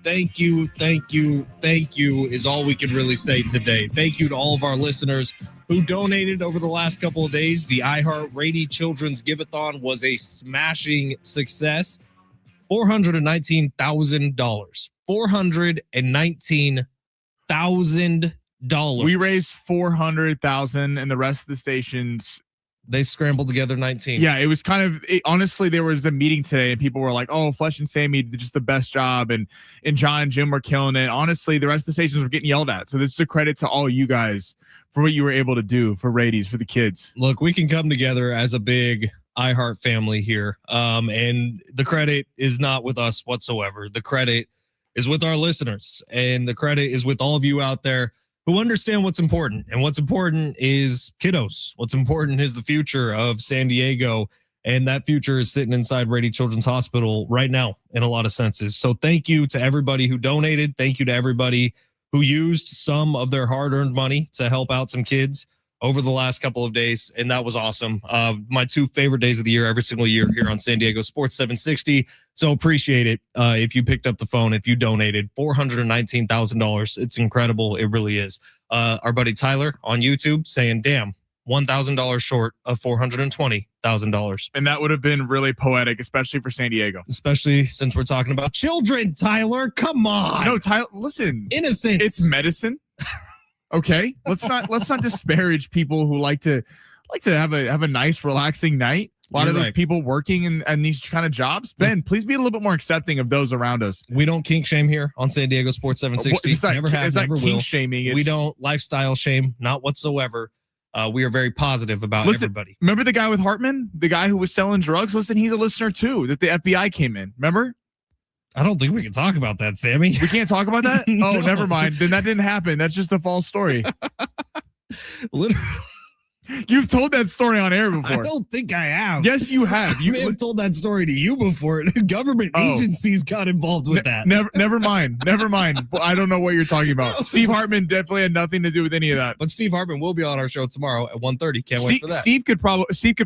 Thank you is all we can really say today. Thank you to all of our listeners who donated over the last couple of days. The iHeart Rady Children's Give-a-thon was a smashing success. $419,000. $419,000. We raised $400,000, and the rest of the stations, they scrambled together 19. Yeah, it was kind of honestly, there was a meeting today and people were like, oh, Fletch and Sammy did just the best job, and John and Jim were killing it. Honestly, the rest of the stations were getting yelled at. So this is a credit to all you guys for what you were able to do for Rady's, for the kids. Look, we can come together as a big iHeart family here. And the credit is not with us whatsoever. The credit is with our listeners, and the credit is with all of you out there who understand what's important. And what's important is kiddos. What's important is the future of San Diego. And that future is sitting inside Rady Children's Hospital right now in a lot of senses. So thank you to everybody who donated. Thank you to everybody who used some of their hard-earned money to help out some kids over the last couple of days. And that was awesome. My two favorite days of the year, every single year here on San Diego Sports 760. So appreciate it. If you picked up the phone, if you donated $419,000, it's incredible. It really is. Our buddy Tyler on YouTube saying, damn, $1,000 short of $420,000. And that would have been really poetic, especially for San Diego. Especially since we're talking about children, Tyler. Come on. No, Tyler, listen. Innocent. It's medicine. Okay, let's not disparage people who like to have a nice, relaxing night. A lot of those people working in these kind of jobs. Ben, please be a little bit more accepting of those around us. We don't kink shame here on San Diego Sports 760. Never have, never will. Kink shaming. We don't lifestyle shame, not whatsoever. We are very positive about everybody. Remember the guy with Hartman, the guy who was selling drugs? Listen, he's a listener too. That the FBI came in. Remember? I don't think we can talk about that, Sammy. We can't talk about that? No. Oh, never mind. Then that didn't happen. That's just a false story. Literally. You've told that story on air before. I don't think I have. Yes, you have. You may have told that story to you before. Government agencies got involved with that. Never mind. I don't know what you're talking about. Steve Hartman definitely had nothing to do with any of that. But Steve Hartman will be on our show tomorrow at 1:30. Can't wait for that. Steve could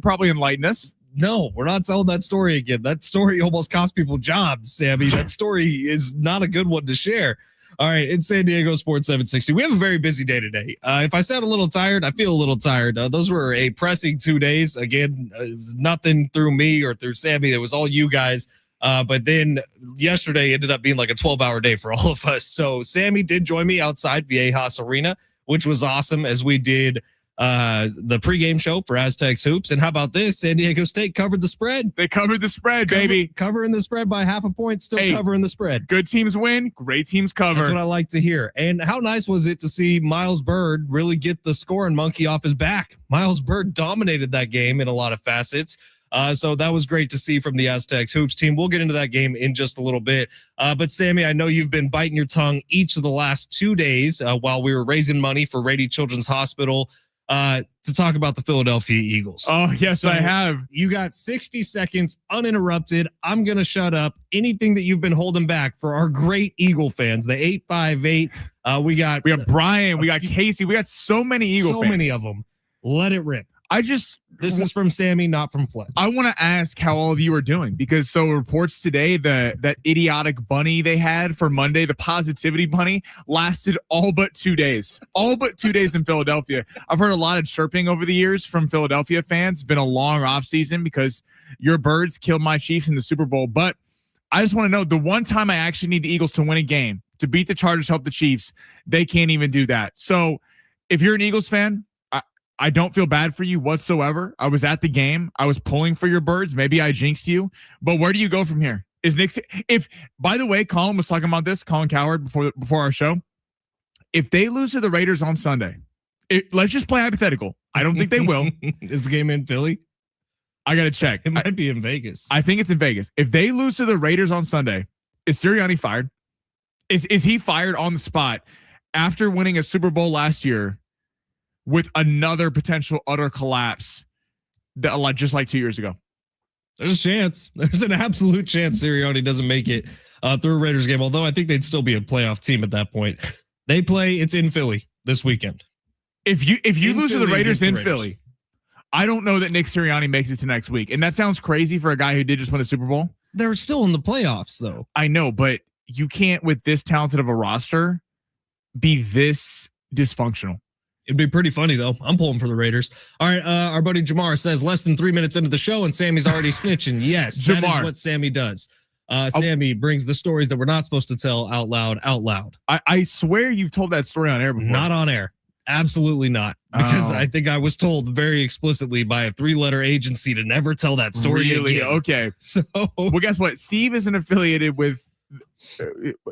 probably enlighten us. No, we're not telling that story again. That story almost cost people jobs, Sammy. That story is not a good one to share. All right, in San Diego Sports 760, we have a very busy day today. If I sound a little tired, I feel a little tired. Those were a pressing 2 days. Again, it was nothing through me or through Sammy. It was all you guys. But then yesterday ended up being like a 12-hour day for all of us. So Sammy did join me outside Viejas Arena, which was awesome, as we did the pregame show for Aztecs Hoops. And how about this? San Diego State covered the spread. They covered the spread, baby. Covering the spread by half a point, still covering the spread. Good teams win, great teams cover. That's what I like to hear. And how nice was it to see Miles Bird really get the scoring monkey off his back? Miles Bird dominated that game in a lot of facets. So that was great to see from the Aztecs Hoops team. We'll get into that game in just a little bit. But Sammy, I know you've been biting your tongue each of the last 2 days while we were raising money for Rady Children's Hospital to talk about the Philadelphia Eagles. Oh, yes, so I have. You got 60 seconds uninterrupted. I'm going to shut up. Anything that you've been holding back for our great Eagle fans, the 858. We got Brian, we got Casey, we got so many Eagle fans. So many of them. Let it rip. This is from Sammy, not from Fletch. I want to ask how all of you are doing, because so reports today that idiotic bunny they had for Monday, the positivity bunny, lasted all but 2 days. All but 2 days in Philadelphia. I've heard a lot of chirping over the years from Philadelphia fans. It's been a long offseason because your birds killed my Chiefs in the Super Bowl. But I just want to know, the one time I actually need the Eagles to win a game, to beat the Chargers, help the Chiefs, they can't even do that. So if you're an Eagles fan, I don't feel bad for you whatsoever. I was at the game. I was pulling for your birds. Maybe I jinxed you, but where do you go from here? Is Nick? If, by the way, Colin was talking about this, Colin Coward, before our show. If they lose to the Raiders on Sunday, let's just play hypothetical. I don't think they will. Is the game in Philly? I got to check. It might be in Vegas. I think it's in Vegas. If they lose to the Raiders on Sunday, is Sirianni fired? Is he fired on the spot after winning a Super Bowl last year with another potential utter collapse, just like 2 years ago? There's a chance. There's an absolute chance Sirianni doesn't make it through a Raiders game, although I think they'd still be a playoff team at that point. It's in Philly this weekend. If you lose to the Raiders in Philly, I don't know that Nick Sirianni makes it to next week. And that sounds crazy for a guy who did just win a Super Bowl. They're still in the playoffs, though. I know, but you can't, with this talented of a roster, be this dysfunctional. It'd be pretty funny, though. I'm pulling for the Raiders. All right, our buddy Jamar says less than 3 minutes into the show, and Sammy's already snitching. Yes, Jamar. That is what Sammy does. Sammy brings the stories that we're not supposed to tell out loud. I swear you've told that story on air before. Not on air. Absolutely not. Because I think I was told very explicitly by a 3-letter agency to never tell that story Really? again. Okay. So, well, guess what? Steve isn't affiliated with...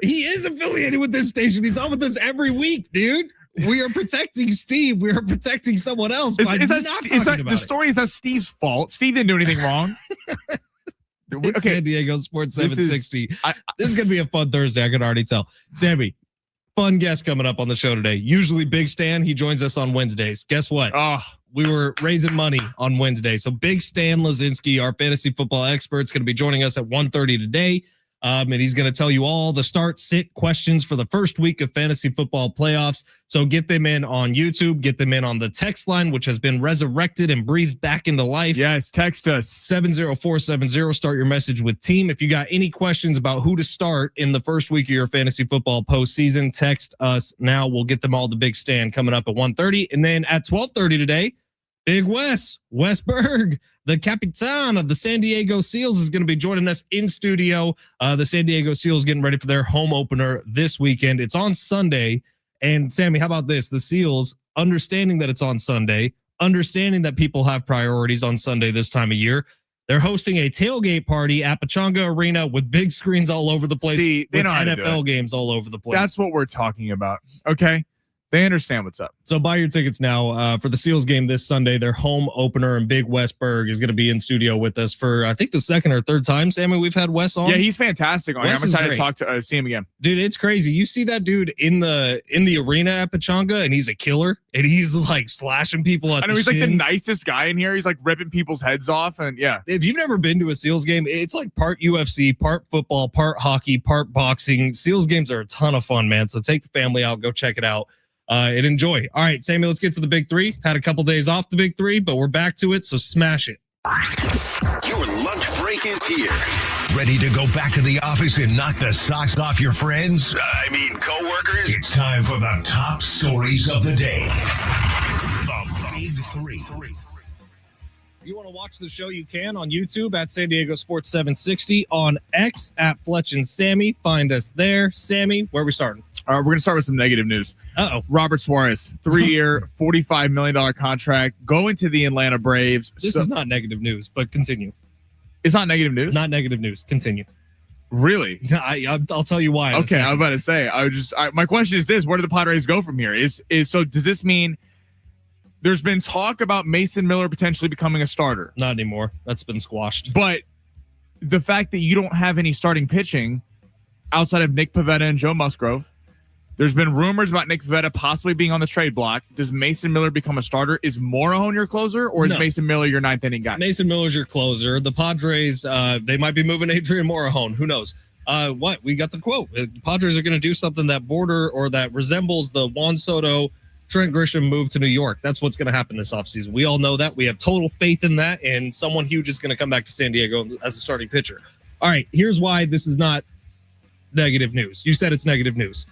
he is affiliated with this station. He's on with us every week, dude. We are protecting Steve. We are protecting someone else. The story is not Steve's fault. Steve didn't do anything wrong. Okay. San Diego Sports 760. This is going to be a fun Thursday. I can already tell. Sammy, fun guest coming up on the show today. Usually Big Stan. He joins us on Wednesdays. Guess what? We were raising money on Wednesday. So Big Stan Lazinski, our fantasy football expert, is going to be joining us at 1:30 today. And he's going to tell you all the start, sit questions for the first week of fantasy football playoffs. So get them in on YouTube, get them in on the text line, which has been resurrected and breathed back into life. Yes, text us 70470. Start your message with team. If you got any questions about who to start in the first week of your fantasy football postseason, text us now. We'll get them all to Big Stan coming up at 1:30. And then at 12:30 today, Big Wes Berg, the Capitan of the San Diego Seals, is going to be joining us in studio. The San Diego Seals getting ready for their home opener this weekend. It's on Sunday. And Sammy, how about this? The Seals, understanding that it's on Sunday, understanding that people have priorities on Sunday this time of year, they're hosting a tailgate party at Pechanga Arena with big screens all over the place. See, they with know how to NFL games all over the place. That's what we're talking about. Okay. They understand what's up. So buy your tickets now for the Seals game this Sunday, their home opener, and Big Wes Berg is going to be in studio with us for, I think, the second or third time, Sammy, we've had Wes on. Yeah, he's fantastic on here. I'm excited to talk to see him again. Dude, it's crazy. You see that dude in the arena at Pechanga, and he's a killer, and he's like slashing people at I know he's like the nicest guy in here. He's like ripping people's heads off, and yeah. If you've never been to a Seals game, it's like part UFC, part football, part hockey, part boxing. Seals games are a ton of fun, man. So take the family out, go check it out. And enjoy. All right, Sammy, let's get to the big three. Had a couple days off the big three, but we're back to it, so smash it. Your lunch break is here. Ready to go back to the office and knock the socks off your friends? Coworkers? It's time for the top stories of the day. The Big Three. If you want to watch the show, you can on YouTube at San Diego Sports 760, on X at Fletch and Sammy. Find us there. Sammy, where are we starting? We're going to start with some negative news. Robert Suarez, 3-year, $45 million contract, going to the Atlanta Braves. This is not negative news, but continue. It's not negative news? Not negative news. Continue. Really? I'll tell you why. Okay, I was about to say. My question is this: where do the Padres go from here? So does this mean there's been talk about Mason Miller potentially becoming a starter? Not anymore. That's been squashed. But the fact that you don't have any starting pitching outside of Nick Pivetta and Joe Musgrove. There's been rumors about Nick Pivetta possibly being on the trade block. Does Mason Miller become a starter? Is Morejon your closer, or is Mason Miller your ninth inning guy? Mason Miller's your closer. The Padres, they might be moving Adrian Morejon. Who knows? We got the quote. The Padres are going to do something that that resembles the Juan Soto, Trent Grisham move to New York. That's what's going to happen this offseason. We all know that. We have total faith in that, and someone huge is going to come back to San Diego as a starting pitcher. All right, here's why this is not negative news. You said it's negative news.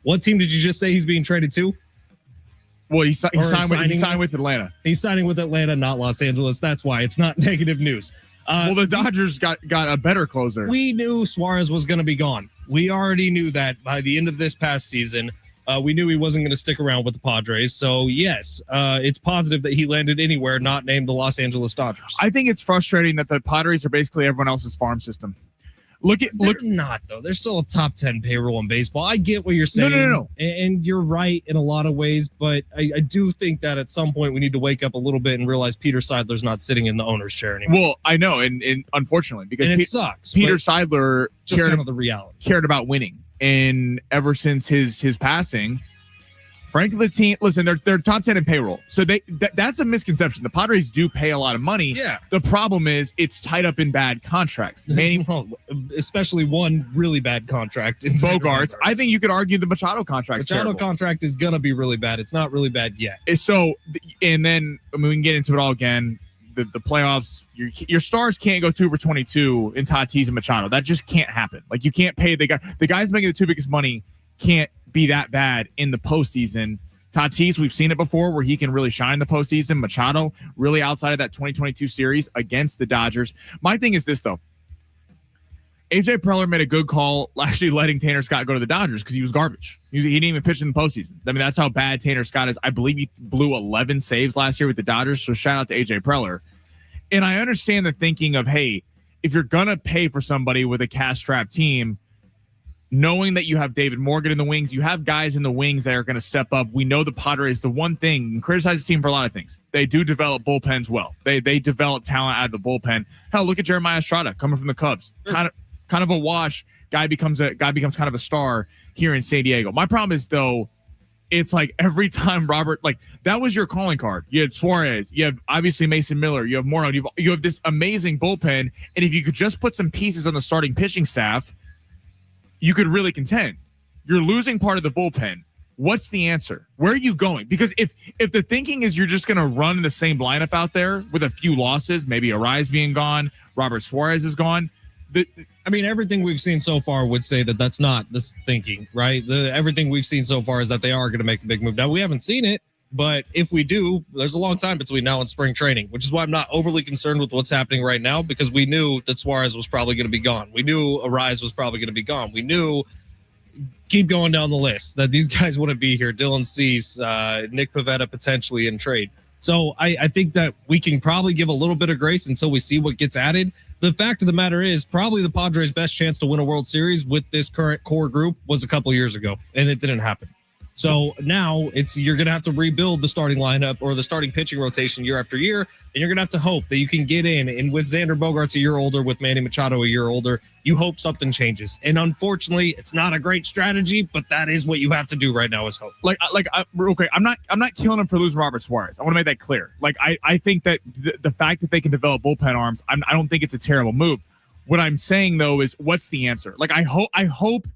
What team did you just say he's being traded to? Well, he signed with Atlanta. He's signing with Atlanta, not Los Angeles. That's why it's not negative news. The Dodgers got a better closer. We knew Suarez was going to be gone. We already knew that by the end of this past season. We knew he wasn't going to stick around with the Padres. So, yes, it's positive that he landed anywhere not named the Los Angeles Dodgers. I think it's frustrating that the Padres are basically everyone else's farm system. They're not, though. They're still a top 10 payroll in baseball. I get what you're saying. No. And you're right in a lot of ways, but I do think that at some point we need to wake up a little bit and realize Peter Seidler's not sitting in the owner's chair anymore. Well, I know, and unfortunately, because it sucks. Peter Seidler just kind of the reality. Cared about winning, and ever since his passing, frankly, the team, listen, they're top 10 in payroll. So that's a misconception. The Padres do pay a lot of money. Yeah. The problem is it's tied up in bad contracts. Especially one really bad contract in Bogarts. I think you could argue the Machado contract. Contract is going to be really bad. It's not really bad yet. So, and then we can get into it all again. the playoffs, your stars can't go 2 for 22 in Tatis and Machado. That just can't happen. Like, you can't pay the guys making the 2 biggest money can't be that bad in the postseason. Tatis, we've seen it before where he can really shine in the postseason. Machado, really outside of that 2022 series against the Dodgers. My thing is this, though. AJ Preller made a good call actually letting Tanner Scott go to the Dodgers because he was garbage. He didn't even pitch in the postseason. I mean, that's how bad Tanner Scott is. I believe he blew 11 saves last year with the Dodgers, so shout out to AJ Preller. And I understand the thinking of, hey, if you're going to pay for somebody with a cash-strapped team, knowing that you have David Morgan in the wings, you have guys in the wings that are going to step up. We know the Padres, the one thing, and criticize the team for a lot of things. They do develop bullpens well. They develop talent out of the bullpen. Hell, look at Jeremiah Estrada coming from the Cubs. Kind of a wash. Guy becomes kind of a star here in San Diego. My problem is, though, it's like every time Robert, like, that was your calling card. You had Suarez, you have obviously Mason Miller, you have Morneau, you have this amazing bullpen, and if you could just put some pieces on the starting pitching staff, you could really contend. You're losing part of the bullpen. What's the answer? Where are you going? Because if the thinking is you're just going to run the same lineup out there with a few losses, maybe Arise being gone, Robert Suarez is gone. Everything we've seen so far would say that that's not this thinking, right? Everything we've seen so far is that they are going to make a big move. Now, we haven't seen it, but if we do, there's a long time between now and spring training, which is why I'm not overly concerned with what's happening right now, because we knew that Suarez was probably going to be gone. We knew Arise was probably going to be gone. We knew, keep going down the list, that these guys wouldn't be here. Dylan Cease, Nick Pivetta potentially in trade. So I think that we can probably give a little bit of grace until we see what gets added. The fact of the matter is probably the Padres' best chance to win a World Series with this current core group was a couple years ago, and it didn't happen. So now you're going to have to rebuild the starting lineup or the starting pitching rotation year after year, and you're going to have to hope that you can get in. And with Xander Bogaerts a year older, with Manny Machado a year older, you hope something changes. And unfortunately, it's not a great strategy, but that is what you have to do right now is hope. Okay, I'm not killing him for losing Robert Suarez. I want to make that clear. Like, I think that the fact that they can develop bullpen arms, I don't think it's a terrible move. What I'm saying though is, what's the answer? Like, I hope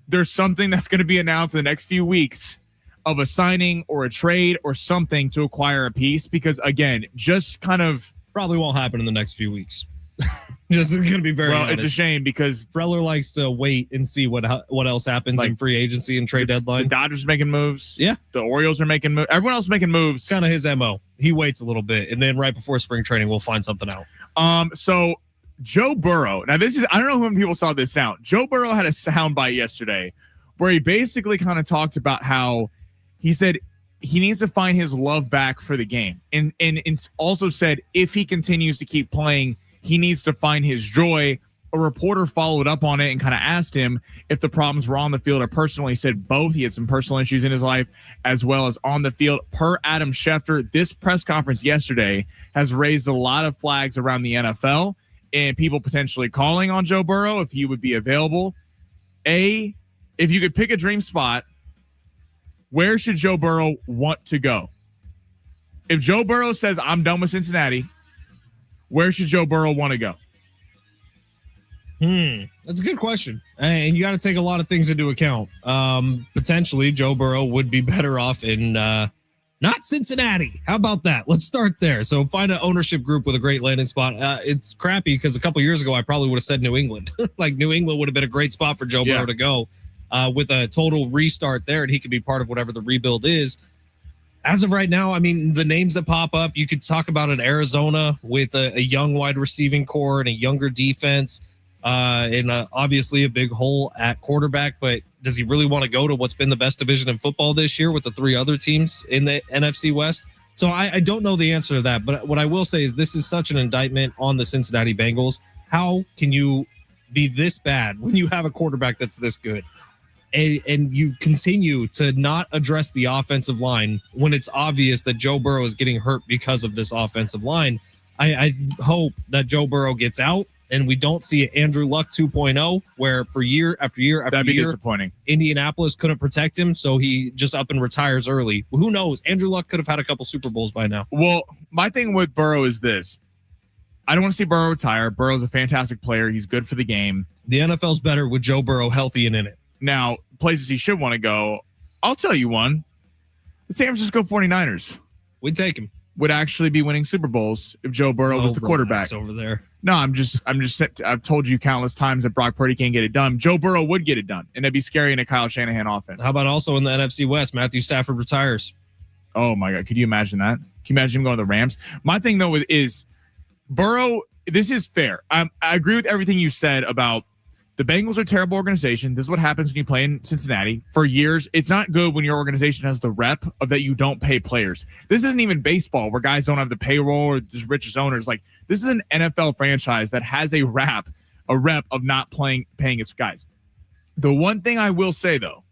there's something that's going to be announced in the next few weeks of a signing or a trade or something to acquire a piece, because again, just kind of probably won't happen in the next few weeks. Just going to be very honest. It's a shame because Preller likes to wait and see what else happens in free agency and trade deadline. The Dodgers are making moves. Yeah. The Orioles are making moves. Everyone else making moves. Kind of his MO. He waits a little bit, and then right before spring training, we'll find something out. So Joe Burrow. Now, I don't know how many people saw this sound. Joe Burrow had a soundbite yesterday where he basically kind of talked about how he said he needs to find his love back for the game. And also said if he continues to keep playing, he needs to find his joy. A reporter followed up on it and kind of asked him if the problems were on the field or personal. He said both. He had some personal issues in his life as well as on the field. Per Adam Schefter, this press conference yesterday has raised a lot of flags around the NFL and people potentially calling on Joe Burrow if he would be available. If you could pick a dream spot, where should Joe Burrow want to go? If Joe Burrow says, I'm done with Cincinnati, where should Joe Burrow want to go? That's a good question. And you got to take a lot of things into account. Potentially, Joe Burrow would be better off in not Cincinnati. How about that? Let's start there. So find an ownership group with a great landing spot. It's crappy because a couple years ago, I probably would have said New England. Like New England would have been a great spot for Joe Burrow to go with a total restart there, and he could be part of whatever the rebuild is. As of right now, I mean, the names that pop up, you could talk about an Arizona with a young wide receiving core and a younger defense, and obviously a big hole at quarterback. But does he really want to go to what's been the best division in football this year with the three other teams in the NFC West? So I don't know the answer to that. But what I will say is this is such an indictment on the Cincinnati Bengals. How can you be this bad when you have a quarterback that's this good? And you continue to not address the offensive line when it's obvious that Joe Burrow is getting hurt because of this offensive line. I hope that Joe Burrow gets out and we don't see Andrew Luck 2.0, where for year after year after That'd be year, disappointing. Indianapolis couldn't protect him, so he just up and retires early. Who knows? Andrew Luck could have had a couple Super Bowls by now. Well, my thing with Burrow is this. I don't want to see Burrow retire. Burrow's a fantastic player. He's good for the game. The NFL's better with Joe Burrow healthy and in it. Now, places he should want to go, I'll tell you one. The San Francisco 49ers. We'd take him. would actually be winning Super Bowls if Joe Burrow was the quarterback over there. No, I've told you countless times that Brock Purdy can't get it done. Joe Burrow would get it done, and it'd be scary in a Kyle Shanahan offense. How about also in the NFC West, Matthew Stafford retires? Oh my God. Could you imagine that? Can you imagine him going to the Rams? My thing though is Burrow, this is fair. I agree with everything you said about the Bengals are a terrible organization. This is what happens when you play in Cincinnati. For years, it's not good when your organization has the rep of that you don't pay players. This isn't even baseball where guys don't have the payroll or there's rich as owners. Like, this is an NFL franchise that has a rep of not paying its guys. The one thing I will say, though,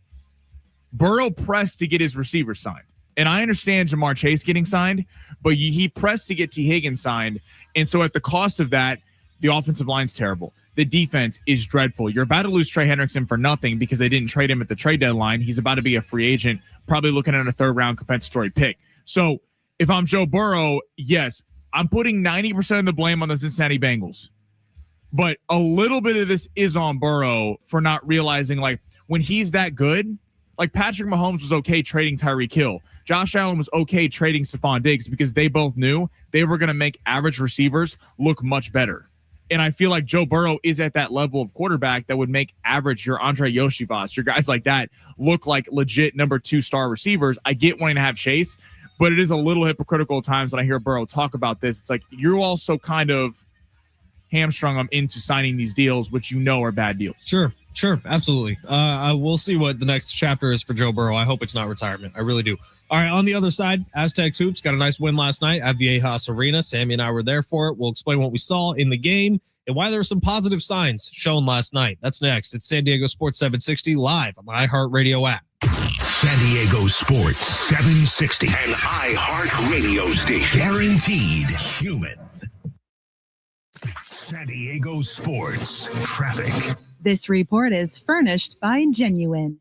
Burrow pressed to get his receiver signed. And I understand Jamar Chase getting signed, but he pressed to get T. Higgins signed. And so at the cost of that, the offensive line's terrible. The defense is dreadful. You're about to lose Trey Hendrickson for nothing because they didn't trade him at the trade deadline. He's about to be a free agent, probably looking at a third-round compensatory pick. So if I'm Joe Burrow, yes, I'm putting 90% of the blame on the Cincinnati Bengals. But a little bit of this is on Burrow for not realizing, like, when he's that good, like Patrick Mahomes was okay trading Tyreek Hill. Josh Allen was okay trading Stephon Diggs because they both knew they were going to make average receivers look much better. And I feel like Joe Burrow is at that level of quarterback that would make average your Andre Yoshivas, your guys like that, look like legit number 2-star receivers. I get wanting to have Chase, but it is a little hypocritical at times when I hear Burrow talk about this. It's like you're also kind of hamstrung them into signing these deals, which you know are bad deals. Sure, absolutely. We'll see what the next chapter is for Joe Burrow. I hope it's not retirement. I really do. All right, on the other side, Aztecs Hoops got a nice win last night at Viejas Arena. Sammy and I were there for it. We'll explain what we saw in the game and why there were some positive signs shown last night. That's next. It's San Diego Sports 760 live on the iHeartRadio app. San Diego Sports 760, an iHeartRadio station. Guaranteed human. San Diego Sports traffic. This report is furnished by Genuine.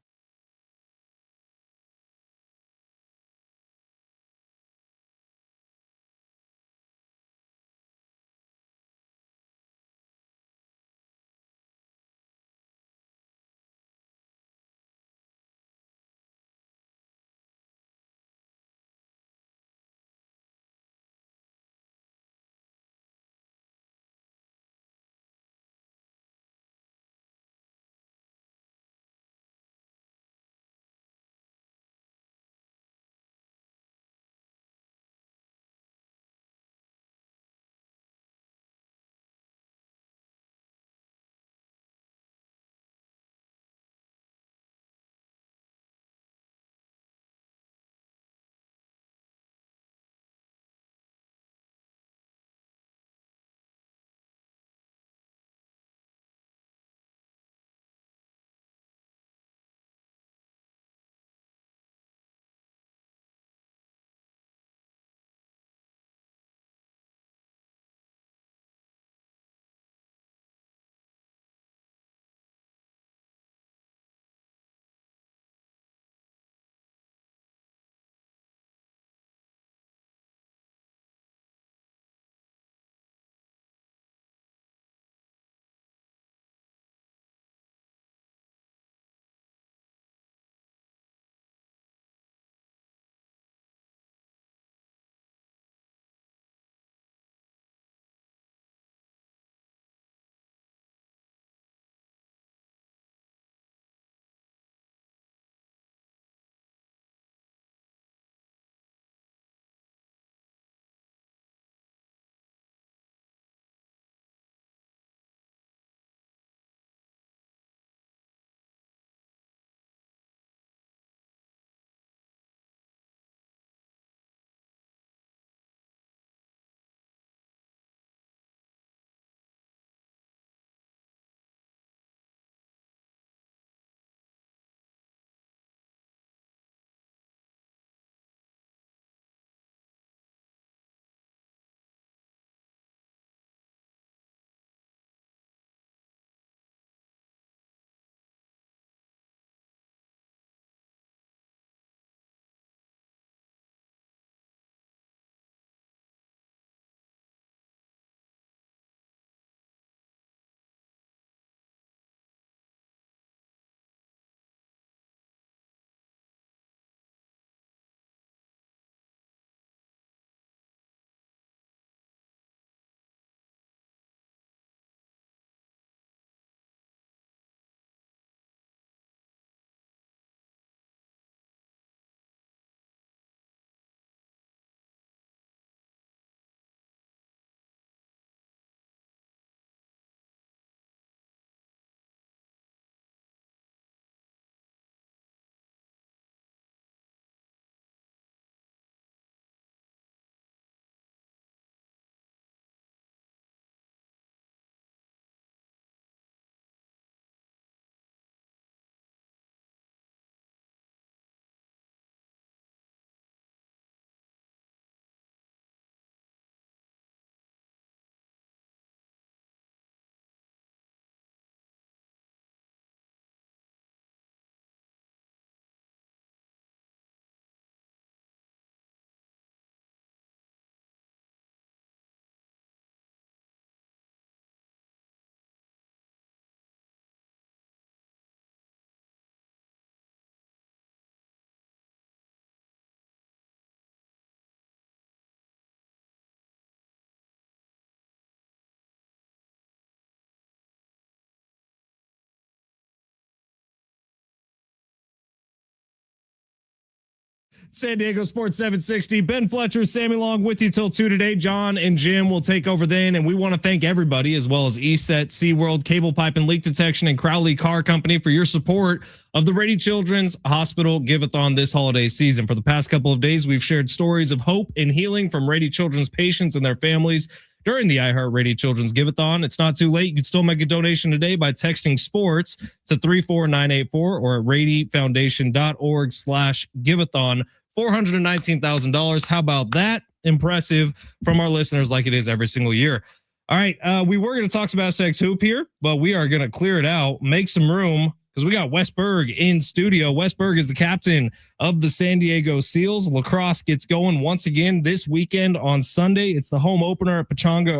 San Diego Sports 760. Ben Fletcher, Sammy Long with you till 2 today. John and Jim will take over then. And we want to thank everybody, as well as ESET, SeaWorld, Cable Pipe and Leak Detection, and Crowley Car Company for your support of the Rady Children's Hospital Give-a-thon this holiday season. For the past couple of days, we've shared stories of hope and healing from Rady Children's patients and their families during the iHeart Rady Children's Give-a-thon. It's not too late. You can still make a donation today by texting sports to 34984 or at radyfoundation.org/give-a-thon. $419,000. How about that? Impressive from our listeners, like it is every single year. All right. We were going to talk some Aztecs hoop here, but we are going to clear it out, make some room, because we got Wes Berg in studio. Wes Berg is the captain of the San Diego Seals. Lacrosse gets going once again this weekend on Sunday. It's the home opener at Pechanga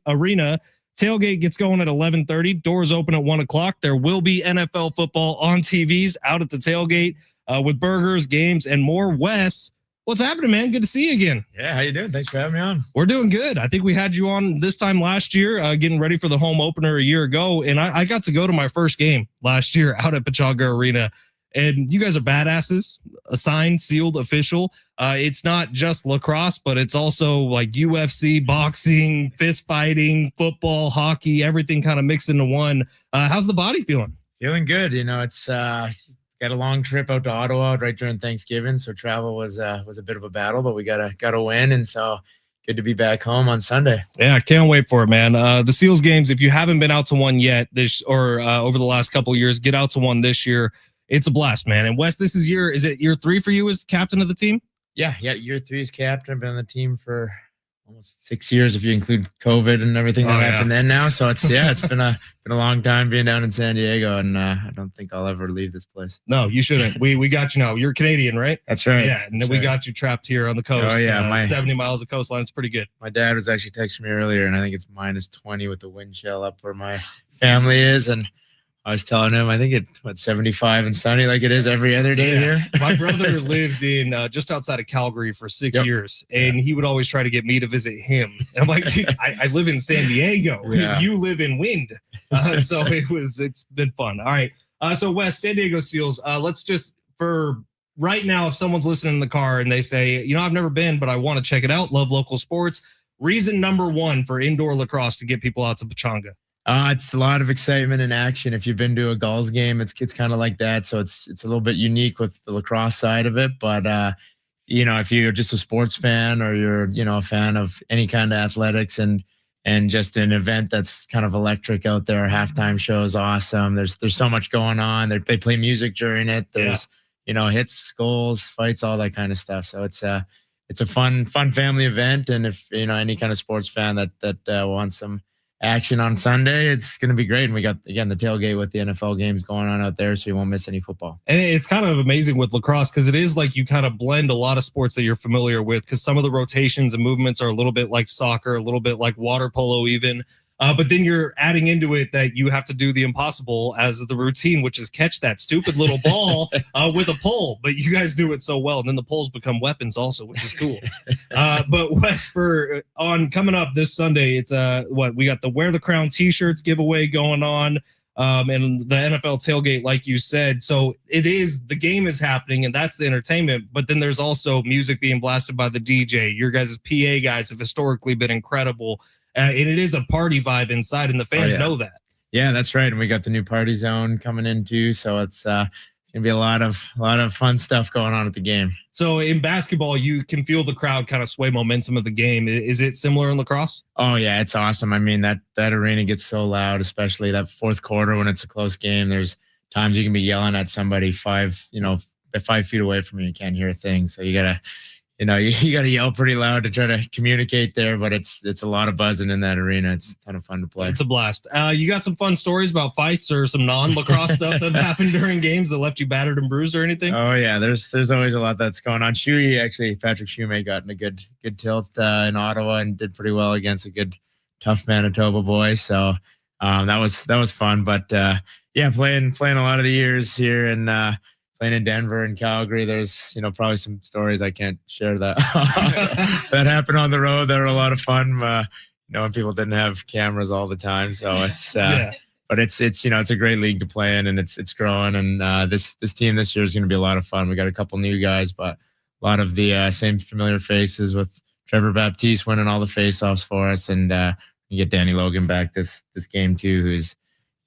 Arena. Tailgate gets going at 11:30. Doors open at 1 o'clock. There will be NFL football on TVs out at the tailgate with burgers, games, and more. Wes, what's happening, man? Good to see you again. Yeah, how you doing? Thanks for having me on. We're doing good. I think we had you on this time last year, getting ready for the home opener a year ago, and I got to go to my first game last year out at Pechanga Arena. And you guys are badasses, assigned, sealed, official. It's not just lacrosse, but it's also like UFC, boxing, fist fighting, football, hockey, everything kind of mixed into one. How's the body feeling? Feeling good. You know, it's got a long trip out to Ottawa right during Thanksgiving, so travel was a bit of a battle, but we got a win, and so good to be back home on Sunday. Yeah, I can't wait for it, man. The Seals games, if you haven't been out to one yet, over the last couple of years, get out to one this year. It's a blast, man. And Wes, is it year 3 for you as captain of the team? Yeah, year 3 as captain. I've been on the team for almost 6 years if you include COVID and everything that happened then now. So it's been a long time being down in San Diego, and I don't think I'll ever leave this place. No, you shouldn't. We got you now. You're Canadian, right? That's right. Yeah, and then we got you trapped here on the coast. Oh yeah, 70 miles of coastline. It's pretty good. My dad was actually texting me earlier, and I think it's -20 with the wind chill up where my family is, and I was telling him, I think it's 75 and sunny like it is every other day here. My brother lived in just outside of Calgary for 6 years, and he would always try to get me to visit him. And I'm like, dude, I live in San Diego. Yeah. You live in wind. So it's been fun. All right. So Wes, San Diego Seals, let's just, for right now, if someone's listening in the car and they say, I've never been, but I want to check it out, love local sports. Reason number 1 for indoor lacrosse to get people out to Pechanga. It's a lot of excitement and action. If you've been to a Gulls game, it's kind of like that. So it's a little bit unique with the lacrosse side of it. But, if you're just a sports fan or you're, a fan of any kind of athletics and just an event that's kind of electric out there, halftime show is awesome. There's so much going on. They play music during it. There's, hits, goals, fights, all that kind of stuff. So it's a fun family event. And if, any kind of sports fan that wants some action on Sunday, it's going to be great. And we got, again, the tailgate with the NFL games going on out there, so you won't miss any football. And it's kind of amazing with lacrosse because it is like you kind of blend a lot of sports that you're familiar with, because some of the rotations and movements are a little bit like soccer, a little bit like water polo even. But then you're adding into it that you have to do the impossible as the routine, which is catch that stupid little ball with a pole. But you guys do it so well. And then the poles become weapons also, which is cool. But Wes, coming up this Sunday, it's we got the Wear the Crown t-shirts giveaway going on. And the NFL tailgate, like you said. So the game is happening, and that's the entertainment. But then there's also music being blasted by the DJ. Your guys' PA guys have historically been incredible. And it is a party vibe inside, and the fans know that. Yeah, that's right. And we got the new party zone coming in too. So it's gonna be a lot of fun stuff going on at the game. So in basketball, you can feel the crowd kind of sway momentum of the game. Is it similar in lacrosse? Oh yeah, it's awesome. I mean, that arena gets so loud, especially that fourth quarter when it's a close game. There's times you can be yelling at somebody 5 feet away from you. You can't hear a thing. So you gotta yell pretty loud to try to communicate there, but it's a lot of buzzing in that arena. It's a ton of fun to play. It's a blast. You got some fun stories about fights or some non-lacrosse stuff that happened during games that left you battered and bruised or anything? Oh yeah, there's always a lot that's going on. Patrick Shumay got in a good tilt in Ottawa and did pretty well against a good tough Manitoba boy. So that was fun. But playing a lot of the years here and playing in Denver and Calgary, there's probably some stories I can't share that that happened on the road that are a lot of fun. When people didn't have cameras all the time, so it's but it's a great league to play in, and it's growing. And this team this year is going to be a lot of fun. We got a couple new guys, but lot of the same familiar faces with Trevor Baptiste winning all the faceoffs for us, and you get Danny Logan back this game too, who's,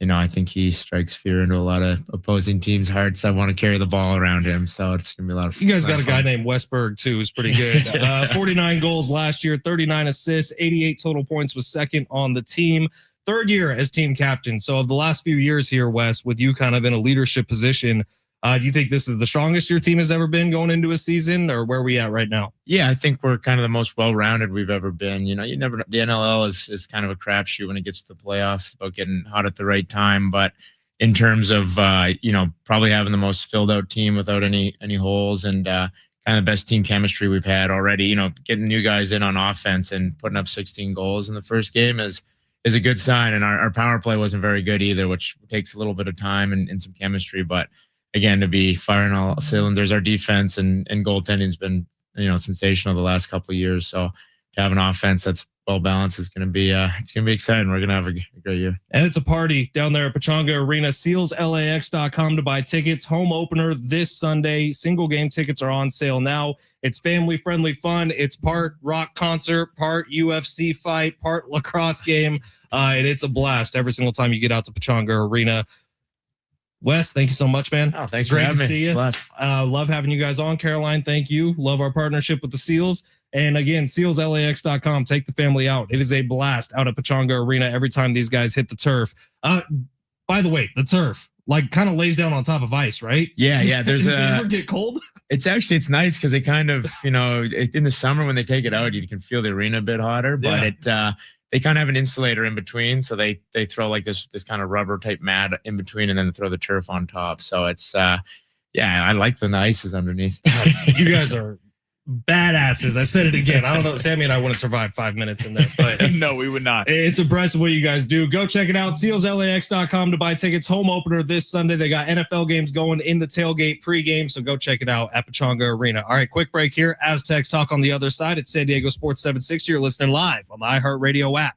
I think he strikes fear into a lot of opposing teams' hearts that want to carry the ball around him. So it's gonna be a lot of fun. You guys got a guy named Westberg too, who's pretty good. 49 goals last year, 39 assists, 88 total points, was second on the team. Third year as team captain. So of the last few years here, Wes, with you kind of in a leadership position, do you think this is the strongest your team has ever been going into a season, or where are we at right now? Yeah, I think we're kind of the most well-rounded we've ever been. You never, the NLL is kind of a crapshoot when it gets to the playoffs about getting hot at the right time. But in terms of, probably having the most filled out team without any holes, and kind of the best team chemistry we've had already, getting new guys in on offense and putting up 16 goals in the first game is a good sign. And our power play wasn't very good either, which takes a little bit of time and some chemistry. But again, to be firing all cylinders, our defense and goaltending has been, sensational the last couple of years. So to have an offense that's well balanced is going to be, it's going to be exciting. We're going to have a great year. And it's a party down there at Pechanga Arena. SealsLAX.com to buy tickets. Home opener this Sunday. Single game tickets are on sale now. It's family friendly fun. It's part rock concert, part UFC fight, part lacrosse game. And it's a blast every single time you get out to Pechanga Arena. Wes, thank you so much, man. Oh, thanks. Great for to having see me. you. Love having you guys on. Caroline, thank you. Love our partnership with the Seals. And again, SealsLAX.com. Take the family out. It is a blast out at Pechanga Arena every time these guys hit the turf. By the way, the turf kind of lays down on top of ice, right? Yeah. Does it ever get cold? It's nice because they kind of, in the summer when they take it out, you can feel the arena a bit hotter, but they kind of have an insulator in between. So they throw like this kind of rubber type mat in between, and then throw the turf on top. So it's, I like the ice is underneath. You guys are badasses. I said it again. I don't know. Sammy and I wouldn't survive 5 minutes in there, but No, we would not. It's impressive what you guys do. Go check it out. SealsLAX.com to buy tickets. Home opener this Sunday. They got NFL games going in the tailgate pregame. So go check it out at Pechanga Arena. All right, quick break here. Aztecs talk on the other side. It's San Diego Sports 760. You're listening live on the iHeartRadio app.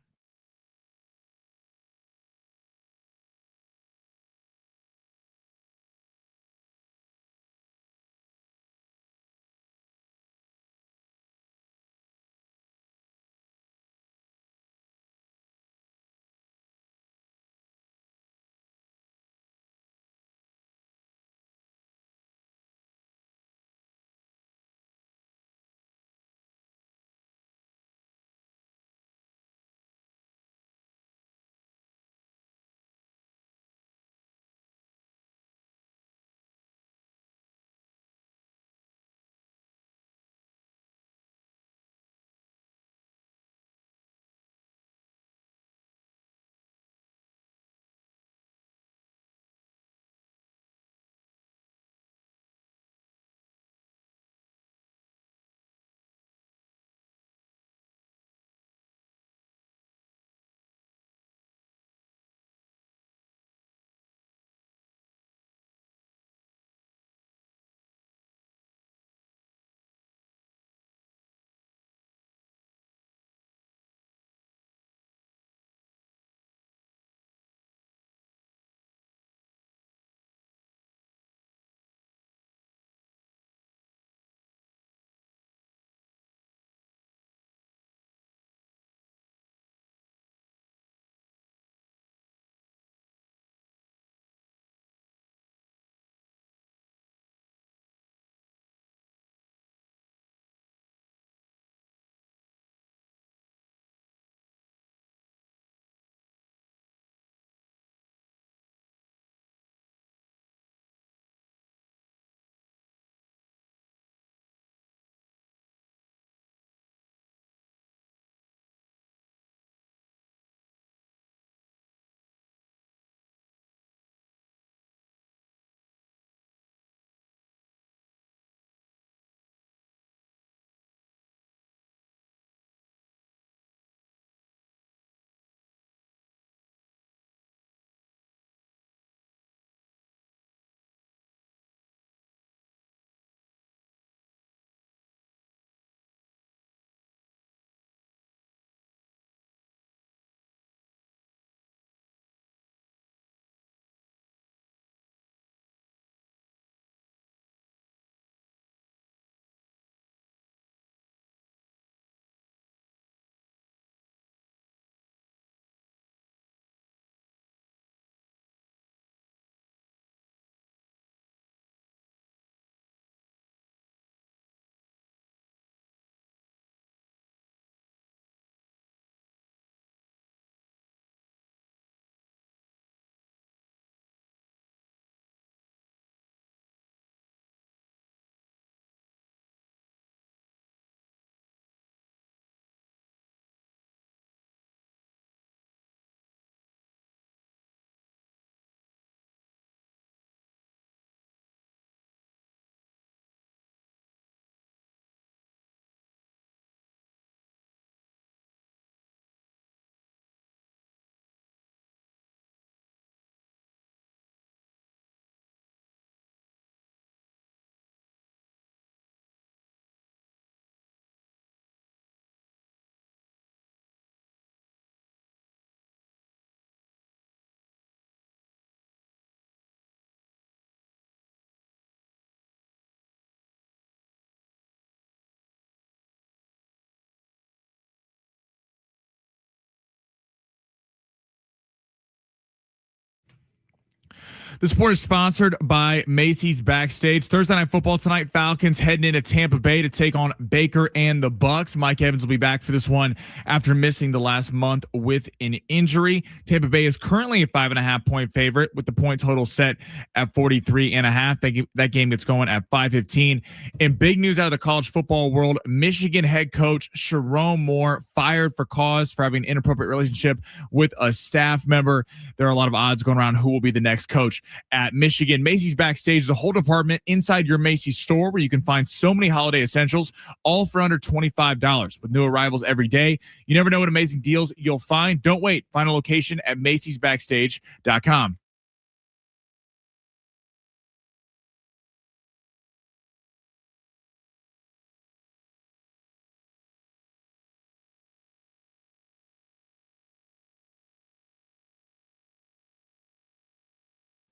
The sport is sponsored by Macy's Backstage. Thursday Night Football tonight. Falcons heading into Tampa Bay to take on Baker and the Bucks. Mike Evans will be back for this one after missing the last month with an injury. Tampa Bay is currently a 5.5-point favorite with the point total set at 43.5. That game gets going at 5:15. And big news out of the college football world: Michigan head coach Sharon Moore fired for cause for having an inappropriate relationship with a staff member. There are a lot of odds going around who will be the next coach at Michigan. Macy's Backstage is a whole department inside your Macy's store where you can find so many holiday essentials, all for under $25 with new arrivals every day. You never know what amazing deals you'll find. Don't wait. Find a location at Macy'sBackstage.com.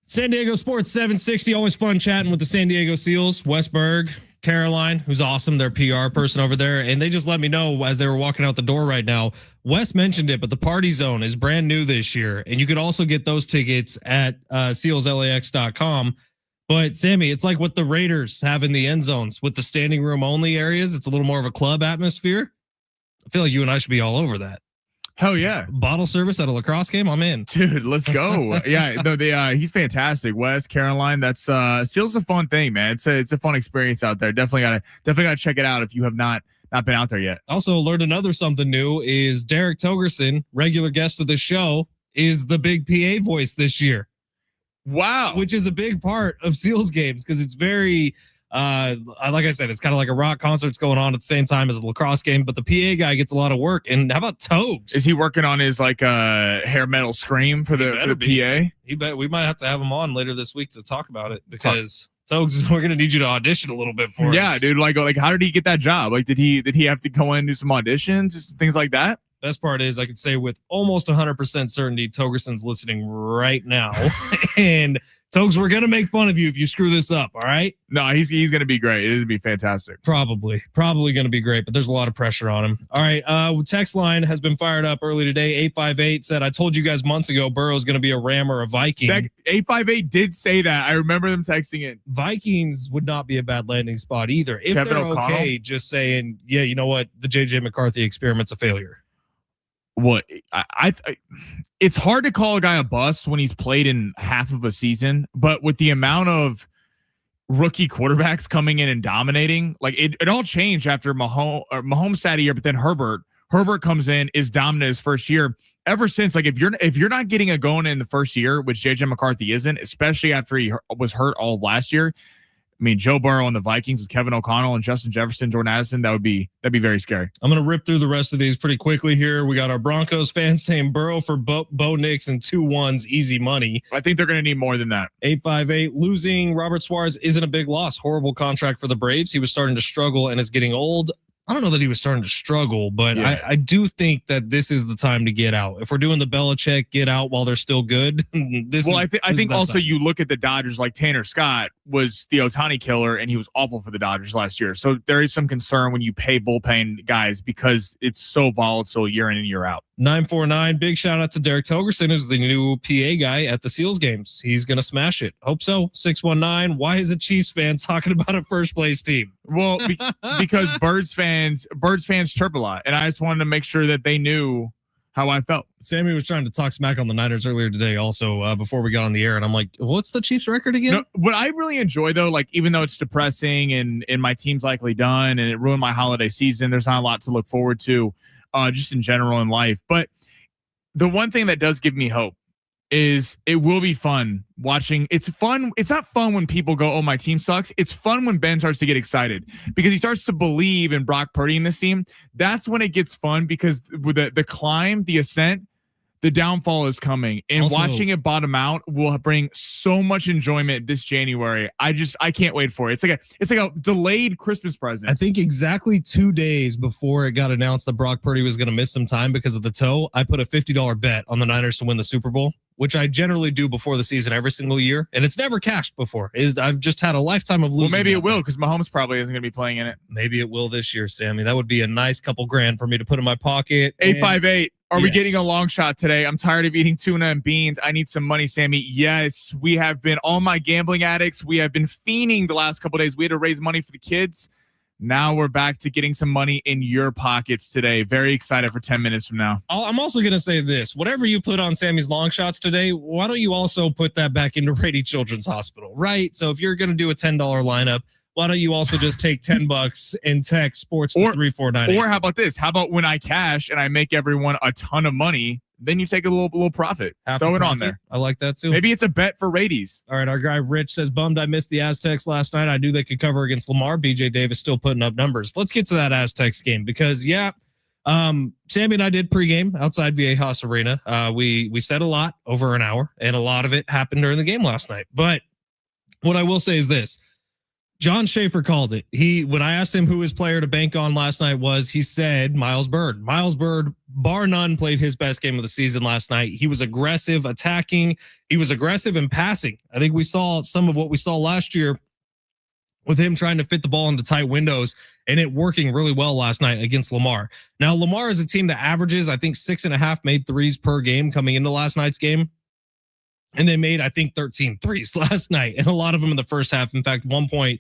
San Diego Sports 760. Always fun chatting with the San Diego Seals. Wes Berg, Caroline, who's awesome, their PR person over there. And they just let me know as they were walking out the door right now. Wes mentioned it, but the Party Zone is brand new this year. And you could also get those tickets at sealslax.com. But Sammy, it's like what the Raiders have in the end zones with the standing room only areas. It's a little more of a club atmosphere. I feel like you and I should be all over that. Hell yeah. Bottle service at a lacrosse game, I'm in. Dude, let's go. Yeah, no, he's fantastic. Wes, Caroline, that's Seal's a fun thing, man. It's a fun experience out there. Definitely gotta check it out if you have not been out there yet. Also learned another something new is Derek Togerson, regular guest of the show, is the big PA voice this year. Wow. Which is a big part of Seals games because it's very like I said, it's kind of like a rock concert's going on at the same time as a lacrosse game, but the PA guy gets a lot of work. And how about Togs? Is he working on his hair metal scream for the PA? He bet we might have to have him on later this week to talk about it because Togs, we're gonna need you to audition a little bit for us. Yeah, dude. Like how did he get that job? Like did he have to go in and do some auditions, just things like that? Best part is I could say with almost 100% certainty Togerson's listening right now. And Togs, we're going to make fun of you if you screw this up, all right? No, he's going to be great. It's going to be fantastic. Probably going to be great, but there's a lot of pressure on him. All right, text line has been fired up early today. 858 said, I told you guys months ago Burrow's going to be a Ram or a Viking. 858 did say that. I remember them texting it. Vikings would not be a bad landing spot either. If Kevin they're O'Connell? okay just saying, yeah, you know what? The J.J. McCarthy experiment's a failure. What I it's hard to call a guy a bust when he's played in half of a season, but with the amount of rookie quarterbacks coming in and dominating, like it all changed after Mahomes sat a year, but then Herbert comes in, is dominant his first year. Ever since, like if you're not getting a going in the first year, which JJ McCarthy isn't, especially after he was hurt all of last year. I mean, Joe Burrow and the Vikings with Kevin O'Connell and Justin Jefferson, Jordan Addison, that'd be very scary. I'm going to rip through the rest of these pretty quickly here. We got our Broncos fans saying Burrow for Bo Nix and 2-1s, easy money. I think they're going to need more than that. 858, losing Robert Suarez isn't a big loss. Horrible contract for the Braves. He was starting to struggle and is getting old. I don't know that he was starting to struggle, but yeah. I do think that this is the time to get out. If we're doing the Belichick get out while they're still good, I think also time. You look at the Dodgers, like Tanner Scott was the Ohtani killer, and he was awful for the Dodgers last year. So there is some concern when you pay bullpen guys because it's so volatile year in and year out. 949, big shout out to Derek Togerson, who's the new PA guy at the Seals games. He's going to smash it. Hope so. 619, why is a Chiefs fan talking about a first place team? Well, because Birds fans chirp a lot, and I just wanted to make sure that they knew how I felt. Sammy was trying to talk smack on the Niners earlier today also before we got on the air, and I'm like, what's the Chiefs record again? No, what I really enjoy, though, like even though it's depressing and my team's likely done and it ruined my holiday season, there's not a lot to look forward to just in general in life. But the one thing that does give me hope is it will be fun watching. It's fun. It's not fun when people go, oh, my team sucks. It's fun when Ben starts to get excited because he starts to believe in Brock Purdy in this team. That's when it gets fun because with the climb, the ascent, the downfall is coming, and also, watching it bottom out will bring so much enjoyment this January. I can't wait for it. It's like a delayed Christmas present. I think exactly 2 days before it got announced that Brock Purdy was going to miss some time because of the toe, I put a $50 bet on the Niners to win the Super Bowl. which I generally do before the season every single year, and it's never cashed before. I've just had a lifetime of losing. Well, maybe it will because Mahomes probably isn't going to be playing in it. Maybe it will this year, Sammy. That would be a nice couple grand for me to put in my pocket. 858. Are we Yes. getting a long shot today? I'm tired of eating tuna and beans. I need some money, Sammy. Yes, we have been, all my gambling addicts, we have been fiending the last couple of days. We had to raise money for the kids. Now we're back to getting some money in your pockets today. Very excited for 10 minutes from now. I'm also going to say this. Whatever you put on Sammy's long shots today, why don't you also put that back into Rady Children's Hospital, right? So if you're going to do a $10 lineup, why don't you also just take $10 and text sports to 3498? Or how about this? How about when I cash and I make everyone a ton of money, then you take a little profit. Throw it on there. I like that too. Maybe it's a bet for Rady's. All right, our guy Rich says, bummed I missed the Aztecs last night. I knew they could cover against Lamar. BJ Davis still putting up numbers. Let's get to that Aztecs game because, Sammy and I did pregame outside Viejas Arena. We said a lot over an hour, and a lot of it happened during the game last night. But what I will say is this. John Schaefer called it. When I asked him who his player to bank on last night was, he said Miles Byrd. Miles Byrd, bar none, played his best game of the season last night. He was aggressive attacking. He was aggressive in passing. I think we saw some of what we saw last year with him trying to fit the ball into tight windows and it working really well last night against Lamar. Now, Lamar is a team that averages, I think, 6.5 made threes per game coming into last night's game. And they made, I think, 13 threes last night, and a lot of them in the first half. In fact, 1 point,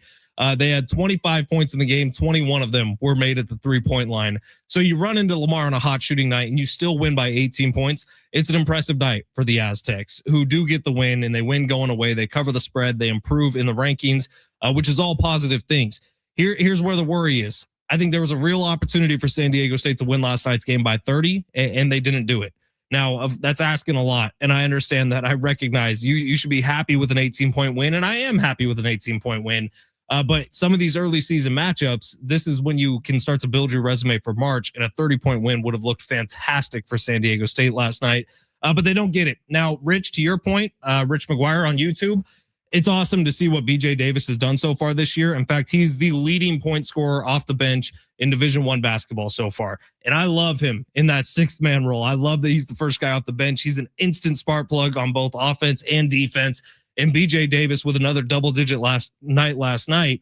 they had 25 points in the game. 21 of them were made at the 3-point line. So you run into Lamar on a hot shooting night, and you still win by 18 points. It's an impressive night for the Aztecs, who do get the win, and they win going away. They cover the spread. They improve in the rankings, which is all positive things. Here's where the worry is. I think there was a real opportunity for San Diego State to win last night's game by 30, and they didn't do it. Now, that's asking a lot, and I understand that. I recognize you should be happy with an 18-point win, and I am happy with an 18-point win. But some of these early season matchups, this is when you can start to build your resume for March, and a 30-point win would have looked fantastic for San Diego State last night, but they don't get it. Now, Rich, to your point, Rich McGuire on YouTube, it's awesome to see what BJ Davis has done so far this year. In fact, he's the leading point scorer off the bench in Division I basketball so far. And I love him in that sixth man role. I love that he's the first guy off the bench. He's an instant spark plug on both offense and defense. And BJ Davis with another double digit last night,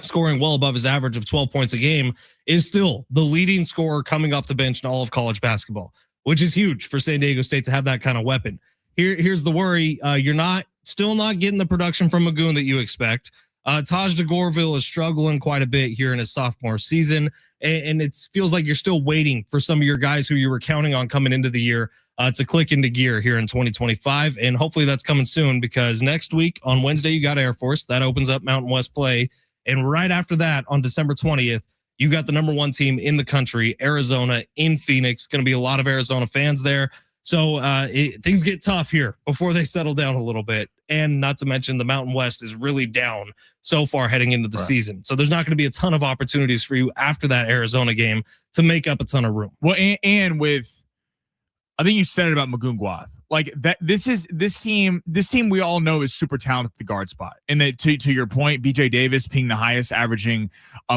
scoring well above his average of 12 points a game, is still the leading scorer coming off the bench in all of college basketball, which is huge for San Diego State to have that kind of weapon. Here's the worry. You're still not getting the production from Magoon that you expect. Taj DeGorville is struggling quite a bit here in his sophomore season, and it feels like you're still waiting for some of your guys who you were counting on coming into the year to click into gear here in 2025, and hopefully that's coming soon because next week on Wednesday you got Air Force. That opens up Mountain West play, and right after that on December 20th, you got the number 1 team in the country, Arizona, in Phoenix. Going to be a lot of Arizona fans there. So things get tough here before they settle down a little bit. And not to mention the Mountain West is really down so far heading into the season. So there's not going to be a ton of opportunities for you after that Arizona game to make up a ton of room. Well, and with, I think you said it about Magoon Guath. Like that, this team we all know is super talented at the guard spot. And that to your point, BJ Davis being the highest averaging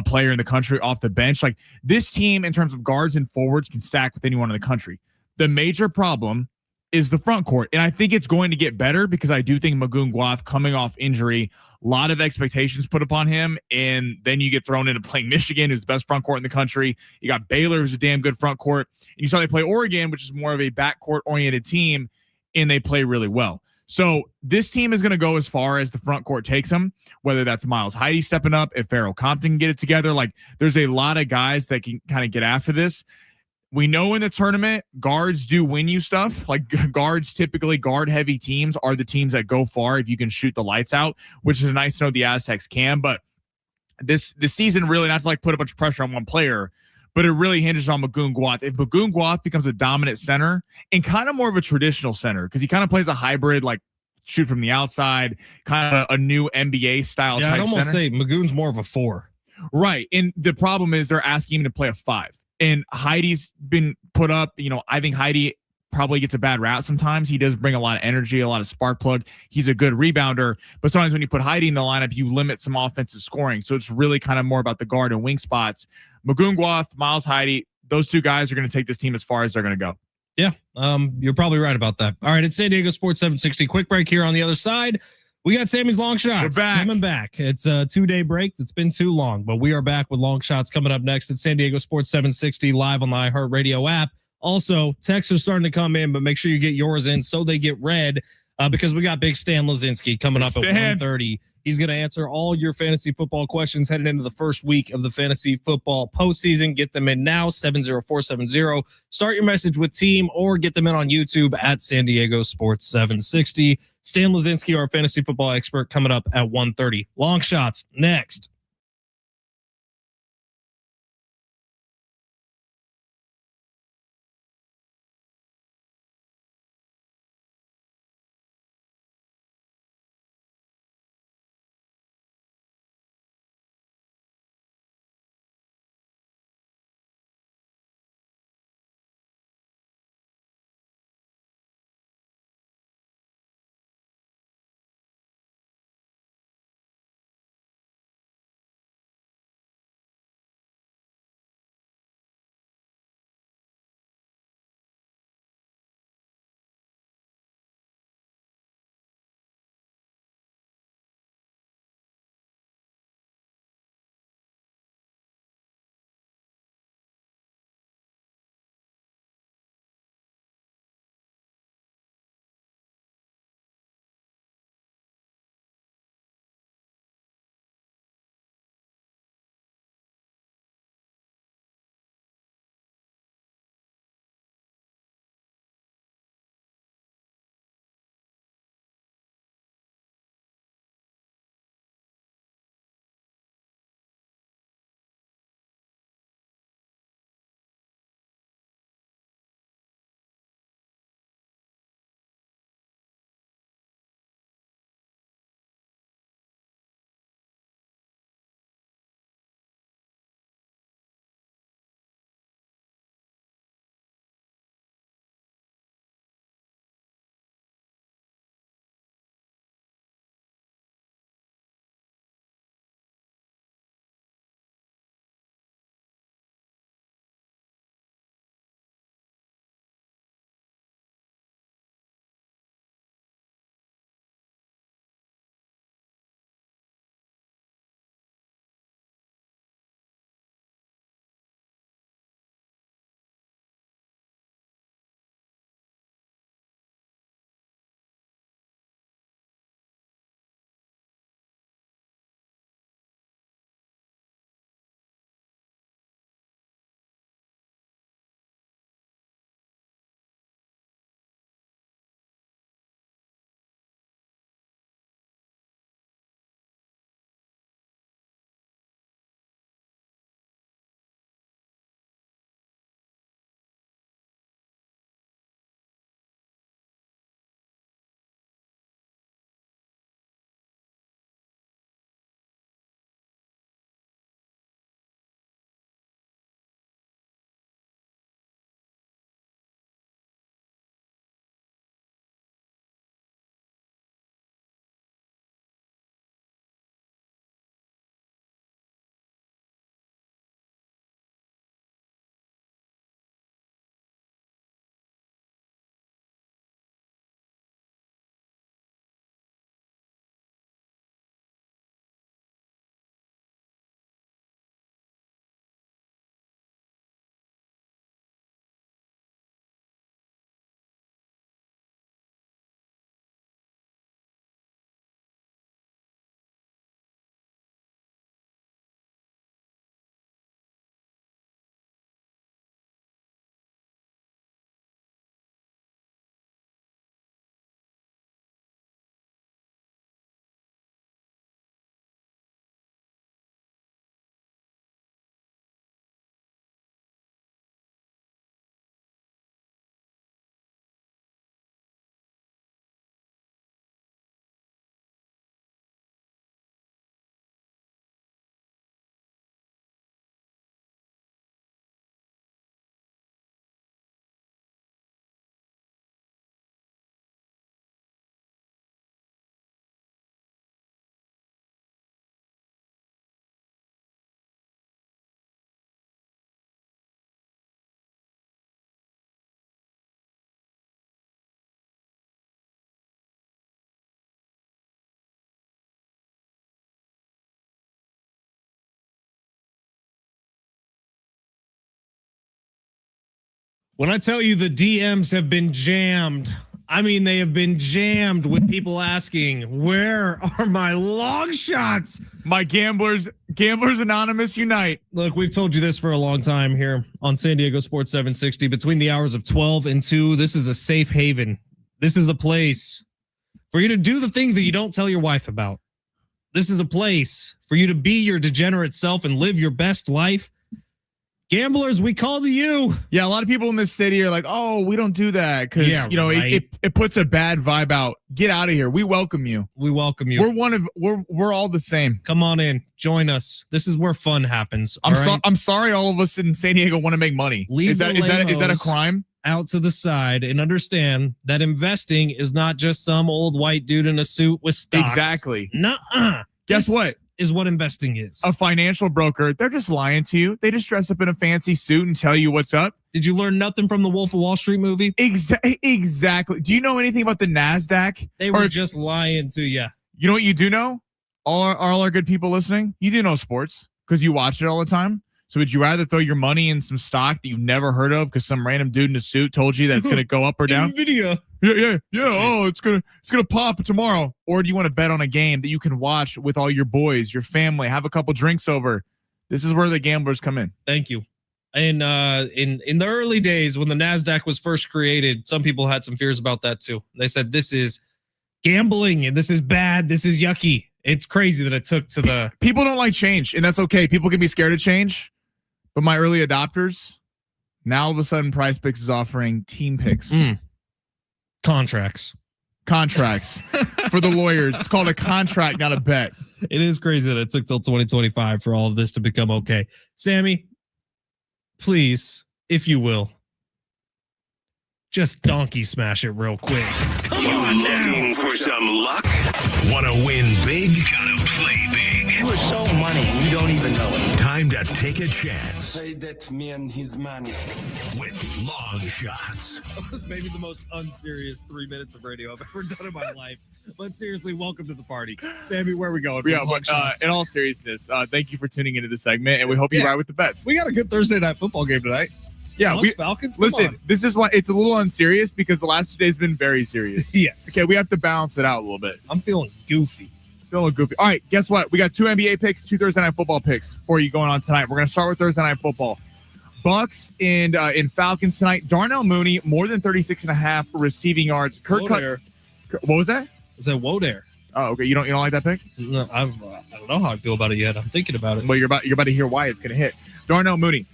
player in the country off the bench. Like this team in terms of guards and forwards can stack with anyone in the country. The major problem is the front court. And I think it's going to get better because I do think Magoon Guath coming off injury, a lot of expectations put upon him. And then you get thrown into playing Michigan, who's the best front court in the country. You got Baylor, who's a damn good front court. And you saw they play Oregon, which is more of a backcourt oriented team, and they play really well. So this team is going to go as far as the front court takes them, whether that's Miles Heide stepping up, if Farrell Compton can get it together. Like there's a lot of guys that can kind of get after this. We know in the tournament, guards do win you stuff. Like guards, typically guard-heavy teams are the teams that go far if you can shoot the lights out, which is nice to know the Aztecs can. But this season, really, not to like put a bunch of pressure on one player, but it really hinges on Magoon Guath. If Magoon Guath becomes a dominant center and kind of more of a traditional center, because he kind of plays a hybrid, like shoot from the outside, kind of a new NBA style type I'd almost center. say Magoon's more of a 4. Right. And the problem is they're asking him to play a 5. And Heidi's been put up, I think Heide probably gets a bad rap sometimes. He does bring a lot of energy, a lot of spark plug. He's a good rebounder. But sometimes when you put Heide in the lineup, you limit some offensive scoring. So it's really kind of more about the guard and wing spots. Magoon Guath, Miles Heide, those two guys are going to take this team as far as they're going to go. Yeah, you're probably right about that. All right, it's San Diego Sports 760. Quick break here on the other side. We got Sammy's Long Shots coming back. It's a 2-day break that's been too long, but we are back with Long Shots coming up next. It's San Diego Sports 760 live on the iHeartRadio app. Also, texts are starting to come in, but make sure you get yours in so they get read because we got Big Stan Lazinski coming up at 1:30. He's going to answer all your fantasy football questions heading into the first week of the fantasy football postseason. Get them in now, 70470. Start your message with team or get them in on YouTube at San Diego Sports 760. Stan Lazinski, our fantasy football expert, coming up at 1:30. Long Shots next. When I tell you the DMs have been jammed, I mean, they have been jammed with people asking, where are my long shots? My Gamblers Anonymous unite. Look, we've told you this for a long time here on San Diego Sports 760. Between the hours of 12 and 2, this is a safe haven. This is a place for you to do the things that you don't tell your wife about. This is a place for you to be your degenerate self and live your best life. Gamblers, we call to you. Yeah, a lot of people in this city are like, oh, we don't do that because, right. it puts a bad vibe out. Get out of here. We welcome you. We welcome you. We're all the same. Come on in. Join us. This is where fun happens. I'm sorry all of us in San Diego want to make money. Is that a crime? Out to the side and understand that investing is not just some old white dude in a suit with stocks. Exactly. Nuh-uh. Guess what? Is what investing is. A financial broker. They're just lying to you. They just dress up in a fancy suit and tell you what's up. Did you learn nothing from the Wolf of Wall Street movie? Exactly. Do you know anything about the NASDAQ? They were just lying to you. You know what you do know? All our good people listening, you do know sports because you watch it all the time. So would you rather throw your money in some stock that you've never heard of because some random dude in a suit told you that it's going to go up or down? NVIDIA. Yeah. Oh, it's gonna pop tomorrow. Or do you want to bet on a game that you can watch with all your boys, your family, have a couple drinks over? This is where the gamblers come in. Thank you. And in the early days when the NASDAQ was first created, some people had some fears about that too. They said this is gambling and this is bad. This is yucky. It's crazy that it took to the people don't like change, and that's okay. People can be scared of change. But my early adopters, now all of a sudden Prize Picks is offering team picks. Contracts for the lawyers. It's called a contract, not a bet. It is crazy that it took till 2025 for all of this to become okay. Sammy, please, if you will, just donkey smash it real quick. Come on now. For some luck? Want to win big? Gotta play big. You are so money, you don't even know it. Time to take a chance. Say that man his money. With long shots. That was maybe the most unserious 3 minutes of radio I've ever done in my life. But seriously, welcome to the party. Sammy, where are we going? Yeah, but in all seriousness, thank you for tuning into the segment, and we hope you ride with the bets. We got a good Thursday night football game tonight. Yeah, Falcons. Listen, this is why it's a little unserious because the last 2 days have been very serious. Yes. Okay, we have to balance it out a little bit. I'm feeling goofy. All right, guess what? We got 2 NBA picks, 2 Thursday night football picks for you going on tonight. We're going to start with Thursday night football. Bucks and in Falcons tonight. Darnell Mooney, more than 36.5 receiving yards. What was that? Is that Wodair? Oh, okay. You don't like that pick? No, I don't know how I feel about it yet. I'm thinking about it. Well, you're about to hear why it's going to hit. Darnell Mooney,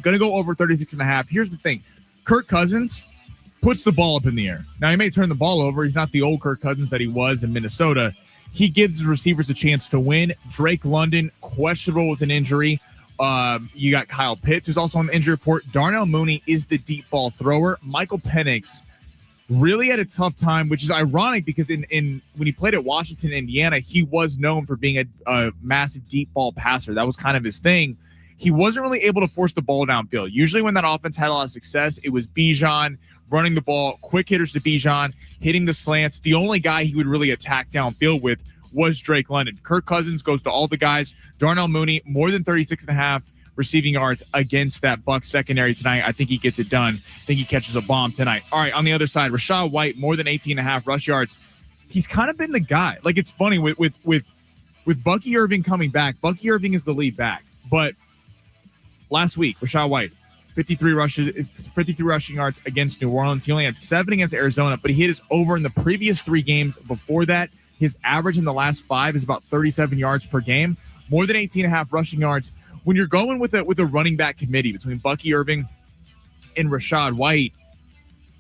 going to go over 36.5. Here's the thing. Kirk Cousins puts the ball up in the air. Now, he may turn the ball over. He's not the old Kirk Cousins that he was in Minnesota. He gives his receivers a chance to win. Drake London, questionable with an injury. You got Kyle Pitts, who's also on the injury report. Darnell Mooney is the deep ball thrower. Michael Penix really had a tough time, which is ironic because in when he played at Washington, Indiana, he was known for being a massive deep ball passer. That was kind of his thing. He wasn't really able to force the ball downfield. Usually when that offense had a lot of success, it was Bijan running the ball, quick hitters to Bijan, hitting the slants. The only guy he would really attack downfield with was Drake London. Kirk Cousins goes to all the guys. Darnell Mooney, more than 36.5 receiving yards against that Bucs secondary tonight. I think he gets it done. I think he catches a bomb tonight. All right, on the other side, Rachaad White, more than 18.5 rush yards. He's kind of been the guy. Like, it's funny with Bucky Irving coming back. Bucky Irving is the lead back, but last week, Rachaad White, 53 rushing yards against New Orleans. He only had 7 against Arizona, but he hit his over in the previous 3 games before that. His average in the last 5 is about 37 yards per game, more than 18.5 rushing yards. When you're going with a running back committee between Bucky Irving and Rachaad White,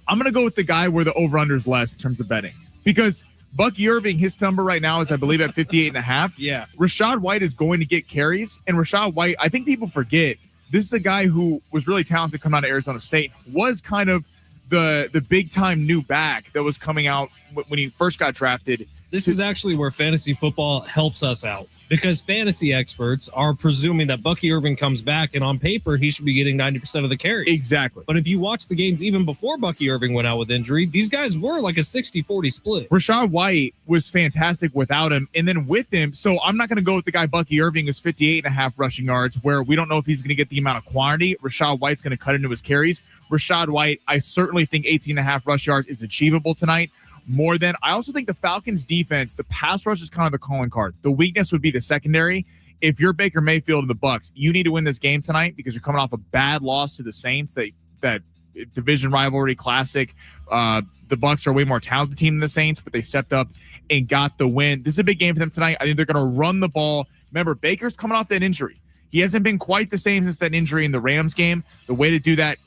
I'm going to go with the guy where the over-under is less in terms of betting. Because Bucky Irving, his number right now is, I believe, at 58.5. Yeah. Rachaad White is going to get carries. And Rachaad White, I think people forget, this is a guy who was really talented coming out of Arizona State, was kind of the big-time new back that was coming out when he first got drafted. This is actually where fantasy football helps us out. because fantasy experts are presuming that Bucky Irving comes back, and on paper, he should be getting 90% of the carries. Exactly. But if you watch the games even before Bucky Irving went out with injury, these guys were like a 60-40 split. Rashad White was fantastic without him. And then with him, so I'm not going to go with the guy Bucky Irving who's 58.5 rushing yards, where we don't know if he's going to get the amount of quantity. Rashad White's going to cut into his carries. Rashad White, I certainly think 18.5 rush yards is achievable tonight. More than I also think the Falcons defense, the pass rush is kind of the calling card. The weakness would be the secondary. If you're Baker Mayfield and the Bucs, you need to win this game tonight because you're coming off a bad loss to the Saints. That division rivalry classic. The Bucs are a way more talented team than the Saints, but they stepped up and got the win. This is a big game for them tonight. I think they're going to run the ball. Remember, Baker's coming off that injury. He hasn't been quite the same since that injury in the Rams game. The way to do that,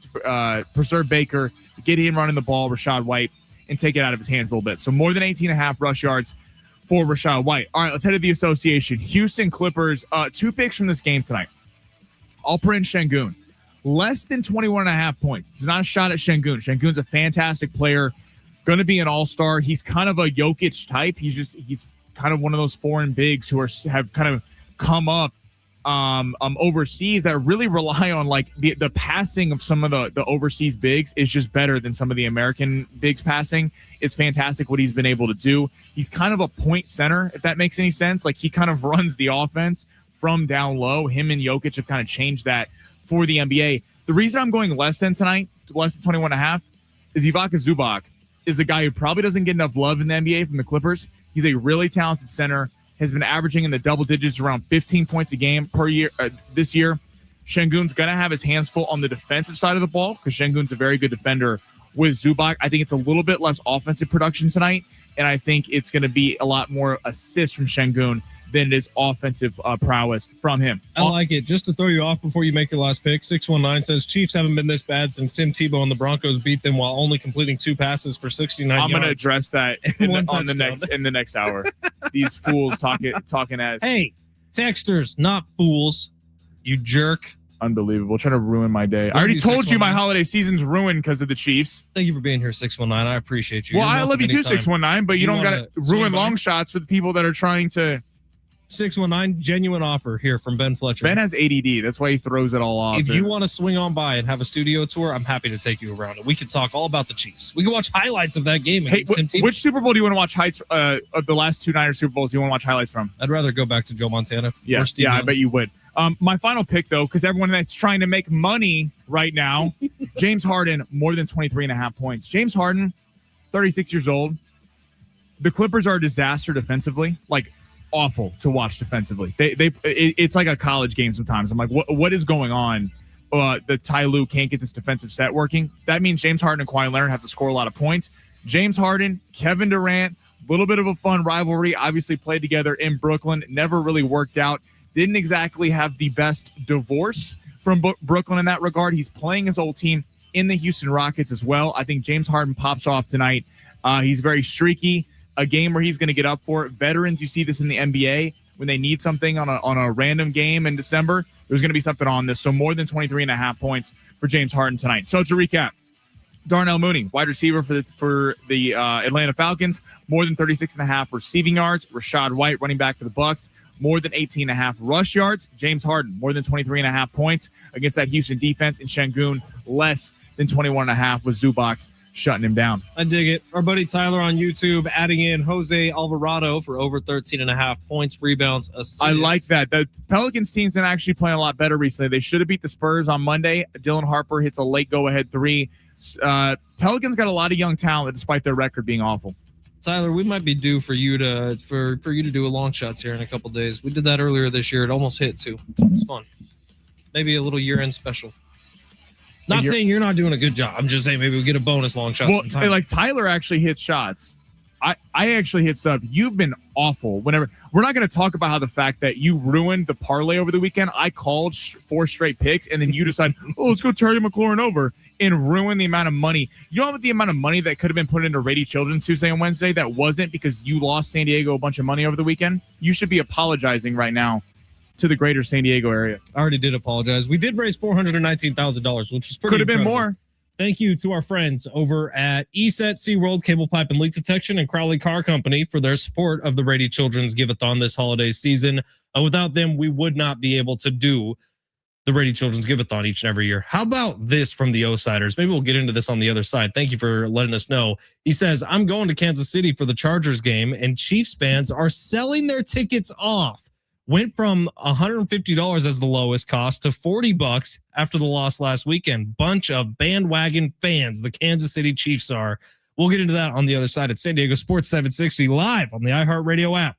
preserve Baker, get him running the ball, Rashad White, and take it out of his hands a little bit. So more than 18.5 rush yards for Rashad White. All right, let's head to the association. Houston Clippers, 2 picks from this game tonight. I'll put in Şengün. Less than 21.5 points. It's not a shot at Şengün. Şengün's a fantastic player, going to be an all-star. He's kind of a Jokic type. He's kind of one of those foreign bigs who have kind of come up overseas that really rely on like the passing of some of the overseas bigs is just better than some of the American bigs passing. It's fantastic what he's been able to do. He's kind of a point center, if that makes any sense. Like he kind of runs the offense from down low. Him and Jokic have kind of changed that for the NBA. The reason I'm going less than tonight, less than 21.5, is Ivica Zubac is a guy who probably doesn't get enough love in the NBA from the Clippers. He's a really talented center, has been averaging in the double digits, around 15 points a game per year this year. Şengün's going to have his hands full on the defensive side of the ball because Şengün's a very good defender with Zubac. I think it's a little bit less offensive production tonight, and I think it's going to be a lot more assists from Şengün than it is offensive prowess from him. I like it. Just to throw you off before you make your last pick, 619 says Chiefs haven't been this bad since Tim Tebow and the Broncos beat them while only completing 2 passes for 69 yards. I'm going to address that in the next hour. These fools talking as. Hey, texters, not fools. You jerk. Unbelievable. Trying to ruin my day. I already told you my holiday season's ruined because of the Chiefs. Thank you for being here, 619. I appreciate you. Well, I love you too, 619, but you don't got to ruin long shots for the people that are trying to. 619, genuine offer here from Ben Fletcher. Ben has ADD. That's why he throws it all off. If you want to swing on by and have a studio tour, I'm happy to take you around it. We can talk all about the Chiefs. We can watch highlights of that game. Hey, which Super Bowl do you want to watch highlights of the last 2 Niners Super Bowls? Do you want to watch highlights from? I'd rather go back to Joe Montana. Yeah, I bet you would. My final pick, though, because everyone that's trying to make money right now, James Harden, more than 23.5 points. James Harden, 36 years old. The Clippers are a disaster defensively. Like, awful to watch defensively. It's like a college game sometimes. I'm like, what is going on? The Ty Lue can't get this defensive set working. That means James Harden and Kawhi Leonard have to score a lot of points. James Harden, Kevin Durant, a little bit of a fun rivalry. Obviously played together in Brooklyn. Never really worked out. Didn't exactly have the best divorce from Brooklyn in that regard. He's playing his old team in the Houston Rockets as well. I think James Harden pops off tonight. He's very streaky. A game where he's going to get up for it. Veterans, you see this in the NBA when they need something on a random game in December. There's going to be something on this. So more than 23.5 points for James Harden tonight. So to recap, Darnell Mooney, wide receiver for the Atlanta Falcons, more than 36.5 receiving yards. Rashad White, running back for the Bucs, more than 18.5 rush yards. James Harden, more than 23.5 points against that Houston defense. And Şengün, less than 21.5 with Zubac shutting him down. I dig it. Our buddy Tyler on YouTube adding in Jose Alvarado for over 13.5 points, rebounds, assists. I like that. The Pelicans team's been actually playing a lot better recently. They should have beat the Spurs on Monday. Dylan Harper hits a late go-ahead 3. Pelicans got a lot of young talent despite their record being awful. Tyler, we might be due for you to do a long shots here in a couple days. We did that earlier this year. It almost hit too. It was fun. Maybe a little year-end special. Not saying you're not doing a good job. I'm just saying maybe we get a bonus long shot. Well, like Tyler actually hits shots. I actually hit stuff. You've been awful. Whenever we're not going to talk about how the fact that you ruined the parlay over the weekend. I called 4 straight picks, and then you decide, let's go Terry McLaurin over and ruin the amount of money. You know the amount of money that could have been put into Rady Children's Tuesday and Wednesday that wasn't because you lost San Diego a bunch of money over the weekend. You should be apologizing right now to the greater San Diego area. I already did apologize. We did raise $419,000, which is pretty could have been incredible. more. Thank you to our friends over at ESET, SeaWorld, Cable Pipe and Leak Detection, and Crowley Car Company for their support of the Brady Children's Give-A-Thon this holiday season. Without them, we would not be able to do the Brady Children's Give-A-Thon each and every year. How about this from the O-Siders? Maybe we'll get into this on the other side. Thank you for letting us know. He says, I'm going to Kansas City for the Chargers game, and Chiefs fans are selling their tickets off. Went from $150 as the lowest cost to $40 after the loss last weekend. Bunch of bandwagon fans, the Kansas City Chiefs are. We'll get into that on the other side at San Diego Sports 760 live on the iHeartRadio app.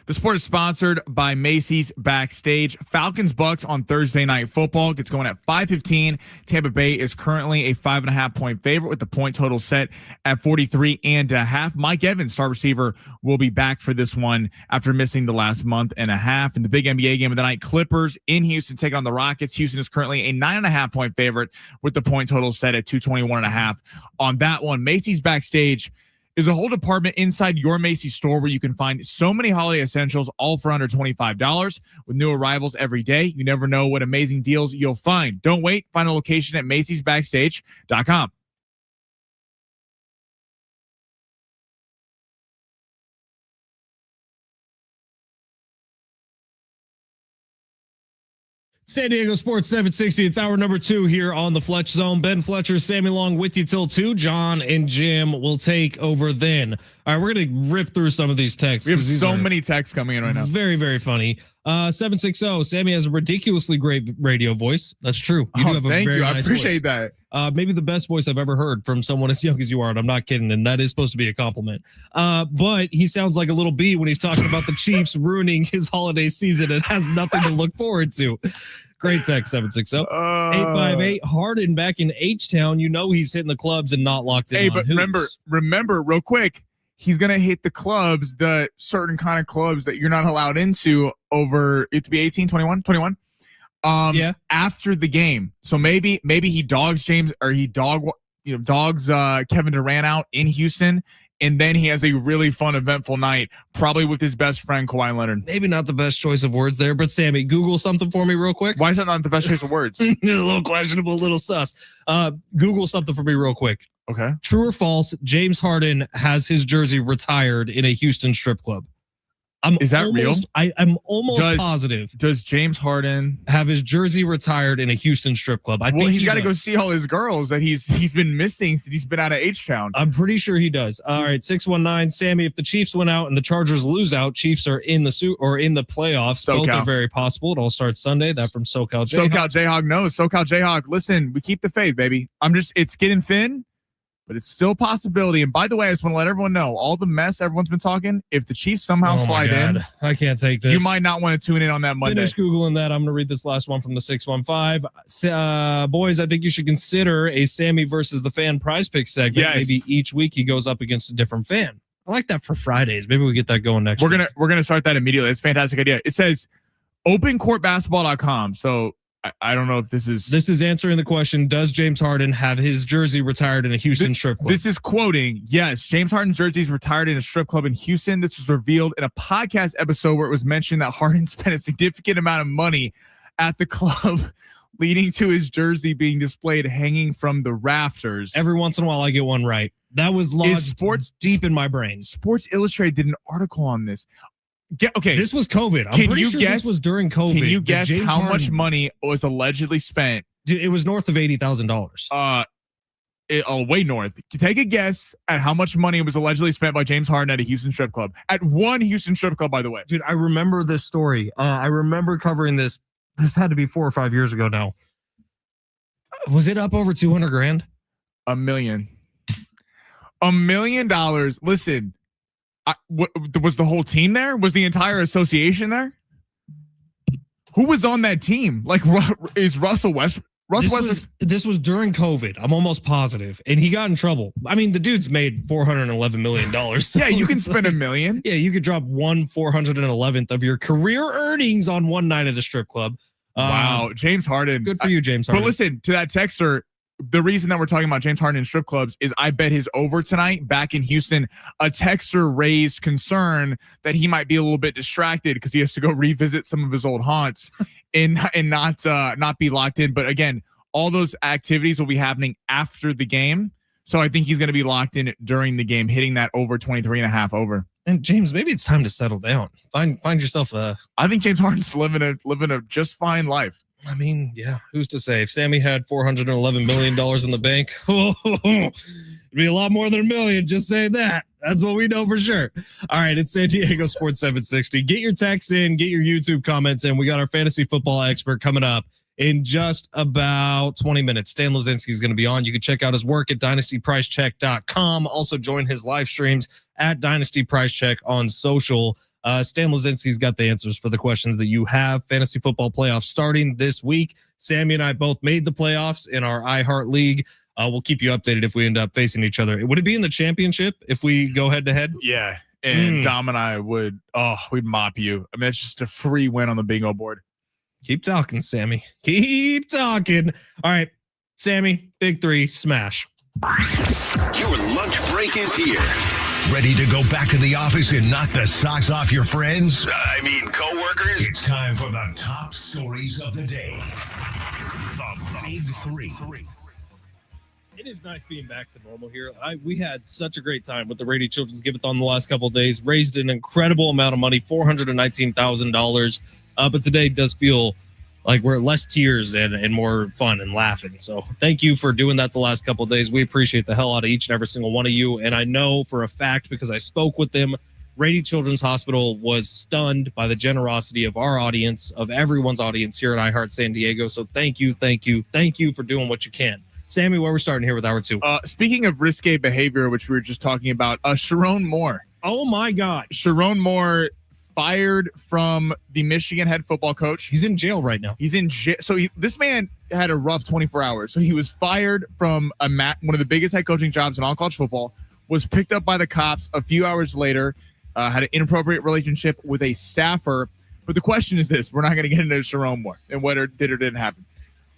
The sport is sponsored by Macy's Backstage. Falcons Bucks on Thursday Night Football gets going at 5:15. Tampa Bay is currently a 5.5 point favorite with the point total set at 43.5. Mike Evans, star receiver, will be back for this one after missing the last month and a half. And the big NBA game of the night, Clippers in Houston taking on the Rockets. Houston is currently a 9.5 point favorite with the point total set at 221.5 on that one. Macy's Backstage is a whole department inside your Macy's store where you can find so many holiday essentials, all for under $25 with new arrivals every day. You never know what amazing deals you'll find. Don't wait. Find a location at Macy'sBackstage.com. San Diego Sports 760. It's hour number 2 here on the Fletch Zone. Ben Fletcher, Sammy Long with you till 2. John and Jim will take over then. All right, we're going to rip through some of these texts. We have so many texts coming in right now. Very, very funny. 760. Sammy has a ridiculously great radio voice. That's true. You do have a thank very you. nice I appreciate voice. that. Maybe the best voice I've ever heard from someone as young as you are, and I'm not kidding, and that is supposed to be a compliment. But he sounds like a little bee when he's talking about the Chiefs ruining his holiday season and has nothing to look forward to. Great text, 760. 858. Harden back in H-Town. You know he's hitting the clubs and not locked in. Hey, on but hoops. remember, real quick, he's gonna hit the clubs, the certain kind of clubs that you're not allowed into over. It to be 18, 21. Yeah. After the game, so maybe he dogs James or he dogs Kevin Durant out in Houston, and then he has a really fun, eventful night, probably with his best friend Kawhi Leonard. Maybe not the best choice of words there, but Sammy, Google something for me real quick. Why is that not the best choice of words? A little questionable, a little sus. Google something for me real quick. Okay. True or false? James Harden has his jersey retired in a Houston strip club. Is that real? I'm almost positive. Does James Harden have his jersey retired in a Houston strip club? I think he's got to go see all his girls that he's been missing since he's been out of H-Town. I'm pretty sure he does. All right, 619 Sammy. If the Chiefs win out and the Chargers lose out, Chiefs are in the suit or in the playoffs. SoCal. Both are very possible. It all starts Sunday. That from SoCal Jayhawk. SoCal Jayhawk knows. SoCal Jayhawk. Listen, we keep the faith, baby. It's getting thin, but it's still a possibility. And by the way, I just want to let everyone know all the mess everyone's been talking. If the Chiefs somehow slide in, I can't take this. You might not want to tune in on that Monday. Finish Googling that. I'm going to read this last one from the 615. Boys, I think you should consider a Sammy versus the fan prize pick segment. Yes. Maybe each week he goes up against a different fan. I like that for Fridays. Maybe we get that going next week. We're gonna start that immediately. It's a fantastic idea. It says opencourtbasketball.com. So I don't know if this is answering the question. Does James Harden have his jersey retired in a Houston strip club? This is quoting. Yes, James Harden's jersey is retired in a strip club in Houston. This was revealed in a podcast episode where it was mentioned that Harden spent a significant amount of money at the club, leading to his jersey being displayed hanging from the rafters. Every once in a while I get one right. That was lodged deep in my brain. Sports Illustrated did an article on this. Okay, this was COVID. I'm pretty sure this was during COVID. Can you guess how much money was allegedly spent? Dude, it was north of $80,000. Way north. Take a guess at how much money was allegedly spent by James Harden at a Houston strip club. At one Houston strip club, by the way. Dude, I remember this story. I remember covering this. This had to be 4 or 5 years ago now. Was it up over 200 grand? $1 million. $1 million. Listen. Was the whole team there? Was the entire association there? Who was on that team? Like, is Russell Westbrook? This was during COVID. I'm almost positive, and he got in trouble. I mean, the dude's made $411 million. So yeah, you can spend $1 million. Yeah, you could drop 1/411th of your career earnings on one night at a strip club. Wow, James Harden. Good for you, James Harden. But listen to that texter. The reason that we're talking about James Harden in strip clubs is I bet his over tonight back in Houston. A texter raised concern that he might be a little bit distracted because he has to go revisit some of his old haunts and not be locked in. But again, all those activities will be happening after the game. So I think he's going to be locked in during the game, hitting that over 23.5 over. And James, maybe it's time to settle down. Find yourself a. I think James Harden's living a just fine life. I mean, yeah, who's to say? If Sammy had $411 million in the bank, it'd be a lot more than $1 million. Just saying that. That's what we know for sure. All right, it's San Diego Sports 760. Get your texts in, get your YouTube comments in. We got our fantasy football expert coming up in just about 20 minutes. Stan Lazinski is going to be on. You can check out his work at dynastypricecheck.com. Also join his live streams at Dynasty Price Check on social. Stan Lazinski's got the answers for the questions that you have. Fantasy football playoffs starting this week. Sammy and I both made the playoffs in our iHeart League. We'll keep you updated if we end up facing each other. Would it be in the championship if we go head to head? Yeah. And Dom and I we'd mop you. I mean, it's just a free win on the bingo board. Keep talking, Sammy. Keep talking. All right, Sammy, big three, smash. Your lunch break is here. Ready to go back to the office and knock the socks off your friends? I mean, coworkers? It's time for the top stories of the day. The Big Three. It is nice being back to normal here. We had such a great time with the Rady Children's Give-a-thon the last couple of days. Raised an incredible amount of money, $419,000. But today does feel like we're less tears and more fun and laughing. So thank you for doing that the last couple of days. We appreciate the hell out of each and every single one of you. And I know for a fact, because I spoke with them, Rady Children's Hospital was stunned by the generosity of our audience, of everyone's audience here at iHeart San Diego. So thank you for doing what you can. Sammy, where we're starting here with hour two. Speaking of risque behavior, which we were just talking about, Sharon Moore. Oh my God. Sharon Moore fired from the Michigan head football coach. He's in jail right now. He's in jail. So this man had a rough 24 hours. So he was fired from one of the biggest head coaching jobs in all college football, was picked up by the cops a few hours later, had an inappropriate relationship with a staffer. But the question is this. We're not going to get into Sharon Moore and what did or didn't happen.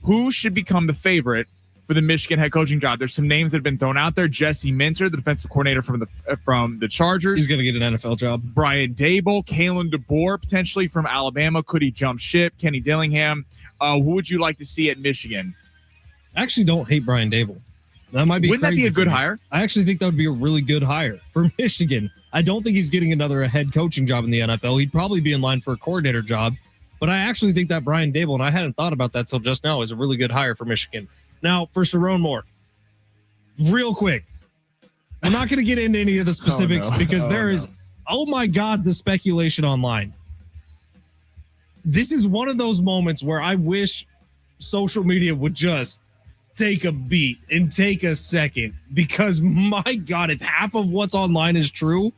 Who should become the favorite for the Michigan head coaching job? There's some names that have been thrown out there. Jesse Minter, the defensive coordinator from the Chargers. He's going to get an NFL job. Brian Dable, Kalen DeBoer, potentially from Alabama. Could he jump ship? Kenny Dillingham. Who would you like to see at Michigan? I actually don't hate Brian Dable. That might be. Wouldn't that be a good hire? I actually think that would be a really good hire for Michigan. I don't think he's getting another head coaching job in the NFL. He'd probably be in line for a coordinator job. But I actually think that Brian Dable, and I hadn't thought about that till just now, is a really good hire for Michigan. Now, for Sharon Moore, real quick, I'm not going to get into any of the specifics because there is, oh my God, the speculation online. This is one of those moments where I wish social media would just take a beat and take a second, because my God, if half of what's online is true,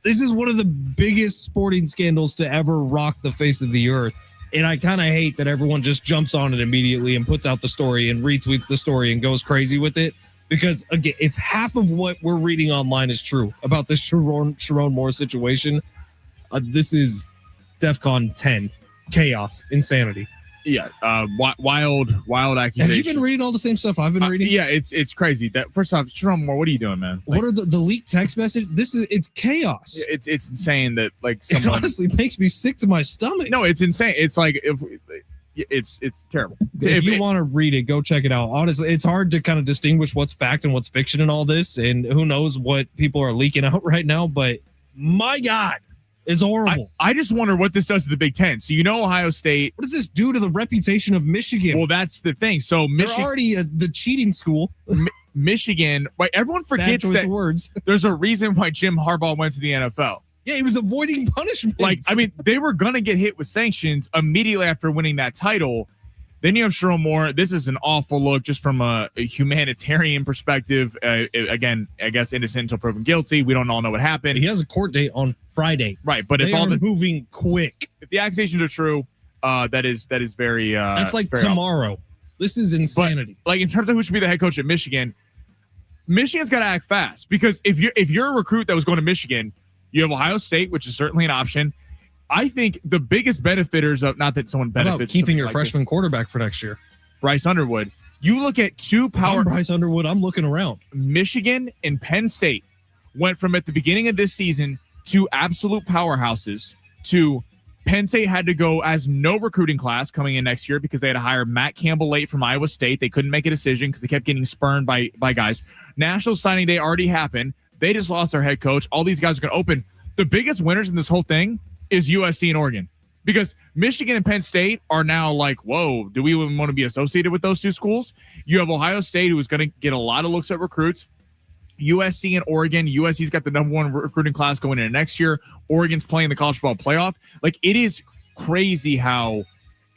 this is one of the biggest sporting scandals to ever rock the face of the earth. And I kind of hate that everyone just jumps on it immediately and puts out the story and retweets the story and goes crazy with it. Because, again, if half of what we're reading online is true about this Sharon Moore situation, this is DEFCON 10. Chaos. Insanity. Yeah. Wild accusations. Have you been reading all the same stuff I've been reading? Yeah, it's crazy. That first off, Sharon Moore, what are you doing, man? What are the leaked text message? It's chaos. It's insane that it honestly makes me sick to my stomach. No, it's insane. It's like it's terrible. If you want to read it, go check it out. Honestly, it's hard to kind of distinguish what's fact and what's fiction in all this, and who knows what people are leaking out right now. But my God. It's horrible. I just wonder what this does to the Big Ten. So, Ohio State. What does this do to the reputation of Michigan? Well, that's the thing. So, They're already the cheating school. Michigan, right? Everyone forgets that words. There's a reason why Jim Harbaugh went to the NFL. Yeah, he was avoiding punishment. They were going to get hit with sanctions immediately after winning that title. Then you have Sharon Moore. This is an awful look just from a humanitarian perspective. Again, I guess innocent until proven guilty. We don't all know what happened. He has a court date on Friday. Right, but if all the moving quick, if the accusations are true, that is very. That's like very tomorrow. Awful. This is insanity. But, in terms of who should be the head coach at Michigan, Michigan's got to act fast, because if you're a recruit that was going to Michigan, you have Ohio State, which is certainly an option. I think the biggest benefiters of, not that someone benefits, about keeping your freshman quarterback for next year, Bryce Underwood. You look at two power. Bryce Underwood, I'm looking around. Michigan and Penn State went from at the beginning of this season to absolute powerhouses to Penn State had to go as no recruiting class coming in next year because they had to hire Matt Campbell late from Iowa State. They couldn't make a decision because they kept getting spurned by guys. National signing day already happened. They just lost their head coach. All these guys are going to open. The biggest winners in this whole thing is USC and Oregon, because Michigan and Penn State are now like, whoa, do we even want to be associated with those two schools? You have Ohio State, who is going to get a lot of looks at recruits. USC and Oregon. USC's got the number one recruiting class going into next year. Oregon's playing the college football playoff. It is crazy how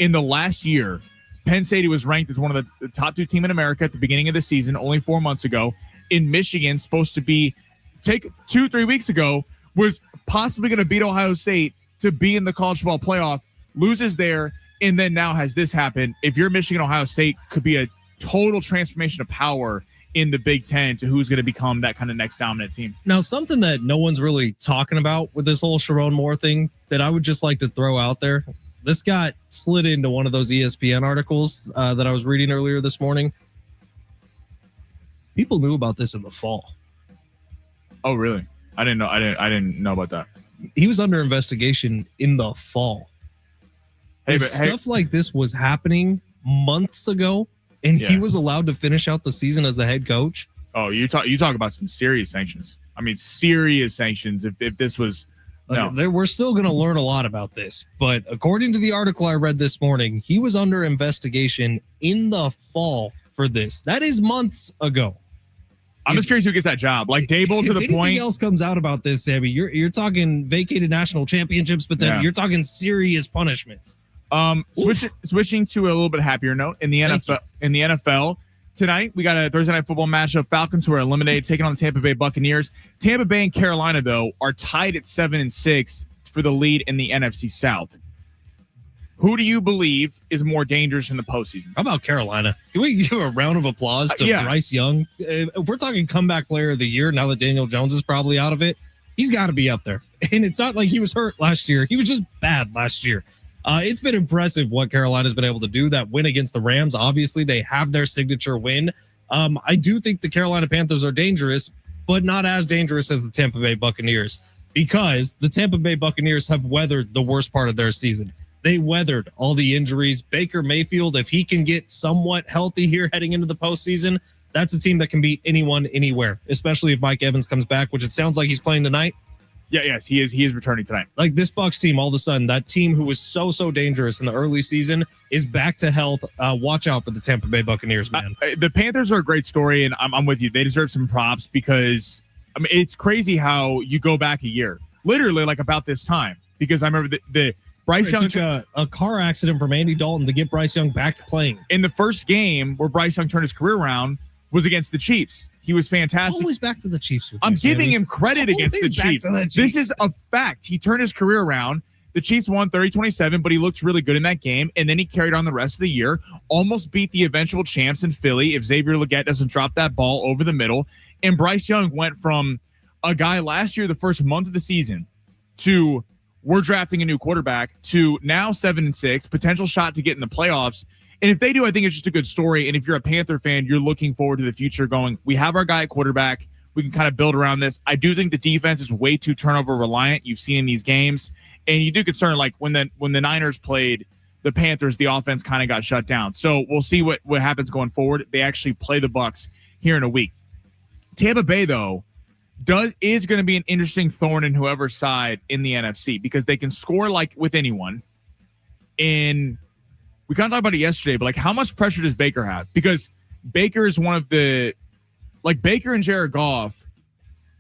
in the last year, Penn State was ranked as one of the top two team in America at the beginning of the season, only 4 months ago. In Michigan, supposed to be, take 2-3 weeks ago, was possibly going to beat Ohio State to be in the college football playoff, loses there, and then now has this happen. If you're Michigan, Ohio State could be a total transformation of power in the Big Ten to who's going to become that kind of next dominant team. Now, something that no one's really talking about with this whole Sharon Moore thing that I would just like to throw out there. This got slid into one of those ESPN articles that I was reading earlier this morning. People knew about this in the fall. Oh, really? I didn't know. I didn't know about that. He was under investigation in the fall. Hey, If stuff like this was happening months ago, and he was allowed to finish out the season as the head coach. Oh, you talk about some serious sanctions. I mean, serious sanctions. If this was, we're still going to learn a lot about this. But according to the article I read this morning, he was under investigation in the fall for this. That is months ago. I'm just curious who gets that job. Like Dable to the point. If anything else comes out about this, Sammy, you're talking vacated national championships, but then you're talking serious punishments. Switching to a little bit happier note in the NFL. In the NFL tonight, we got a Thursday night football matchup. Falcons, who are eliminated, taking on the Tampa Bay Buccaneers. Tampa Bay and Carolina, though, are tied at 7-6 for the lead in the NFC South. Who do you believe is more dangerous in the postseason? How about Carolina? Can we give a round of applause to Bryce Young? If we're talking comeback player of the year, now that Daniel Jones is probably out of it, he's got to be up there. And it's not like he was hurt last year. He was just bad last year. It's been impressive what Carolina's been able to do. That win against the Rams, obviously, they have their signature win. I do think the Carolina Panthers are dangerous, but not as dangerous as the Tampa Bay Buccaneers, because the Tampa Bay Buccaneers have weathered the worst part of their season. They weathered all the injuries. Baker Mayfield, if he can get somewhat healthy here heading into the postseason, that's a team that can beat anyone, anywhere, especially if Mike Evans comes back, which it sounds like he's playing tonight. Yes, he is. He is returning tonight. Like this Bucs team, all of a sudden, that team who was so dangerous in the early season is back to health. Watch out for the Tampa Bay Buccaneers, man. The Panthers are a great story, and I'm with you. They deserve some props because, I mean, it's crazy how you go back a year, literally like about this time, because I remember the Bryce Young took a car accident from Andy Dalton to get Bryce Young back playing. In the first game where Bryce Young turned his career around was against the Chiefs. He was fantastic. Always back to the Chiefs. I'm giving him credit against the Chiefs. This is a fact. He turned his career around. The Chiefs won 30-27, but he looked really good in that game, and then he carried on the rest of the year, almost beat the eventual champs in Philly if Xavier Legette doesn't drop that ball over the middle. And Bryce Young went from a guy last year, the first month of the season, to we're drafting a new quarterback, to now 7-6, potential shot to get in the playoffs. And if they do, I think it's just a good story. And if you're a Panther fan, you're looking forward to the future going, we have our guy at quarterback. We can kind of build around this. I do think the defense is way too turnover reliant. You've seen in these games. And you do concern, like when the Niners played the Panthers, the offense kind of got shut down. So we'll see what happens going forward. They actually play the Bucs here in a week. Tampa Bay, though, is going to be an interesting thorn in whoever's side in the NFC because they can score like with anyone. And we kind of talked about it yesterday, but like how much pressure does Baker have? Because Baker is one of the, like Baker and Jared Goff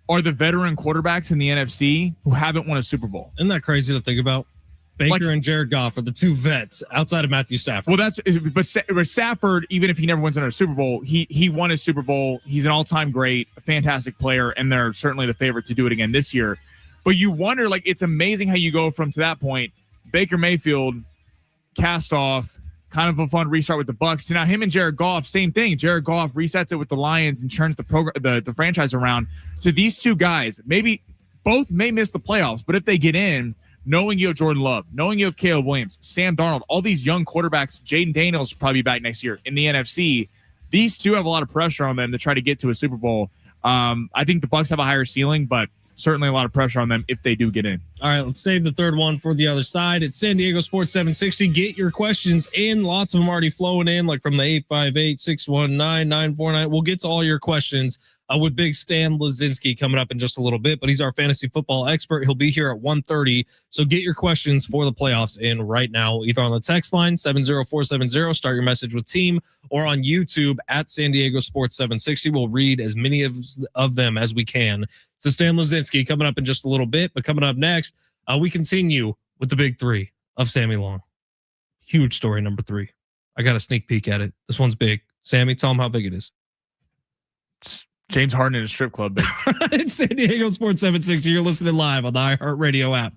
are the veteran quarterbacks in the NFC who haven't won a Super Bowl. Isn't that crazy to think about? Baker and Jared Goff are the two vets outside of Matthew Stafford. Well, but Stafford, even if he never wins another Super Bowl, he won his Super Bowl. He's an all-time great, a fantastic player, and they're certainly the favorite to do it again this year. But you wonder, like, it's amazing how you go from to that point, Baker Mayfield cast off, kind of a fun restart with the Bucs. To now him and Jared Goff, same thing. Jared Goff resets it with the Lions and turns the franchise around. To these two guys, maybe both may miss the playoffs, but if they get in, knowing you have Jordan Love, knowing you have Caleb Williams, Sam Darnold, all these young quarterbacks, Jaden Daniels will probably be back next year in the NFC. These two have a lot of pressure on them to try to get to a Super Bowl. I think the Bucs have a higher ceiling, but certainly a lot of pressure on them if they do get in. All right, let's save the third one for the other side. It's San Diego Sports 760. Get your questions in. Lots of them already flowing in, like from the 858-619-949. We'll get to all your questions with Big Stan Lazinski coming up in just a little bit, but he's our fantasy football expert. He'll be here at 1:30. So get your questions for the playoffs in right now, either on the text line 70470, start your message with team, or on YouTube at San Diego Sports 760. We'll read as many of them as we can. So Stan Lazinski coming up in just a little bit, but coming up next, we continue with the big three of Sammy Long. Huge story number 3. I got a sneak peek at it. This one's big. Sammy, tell him how big it is. James Harden in a strip club. Big. It's San Diego Sports 760. You're listening live on the iHeartRadio app.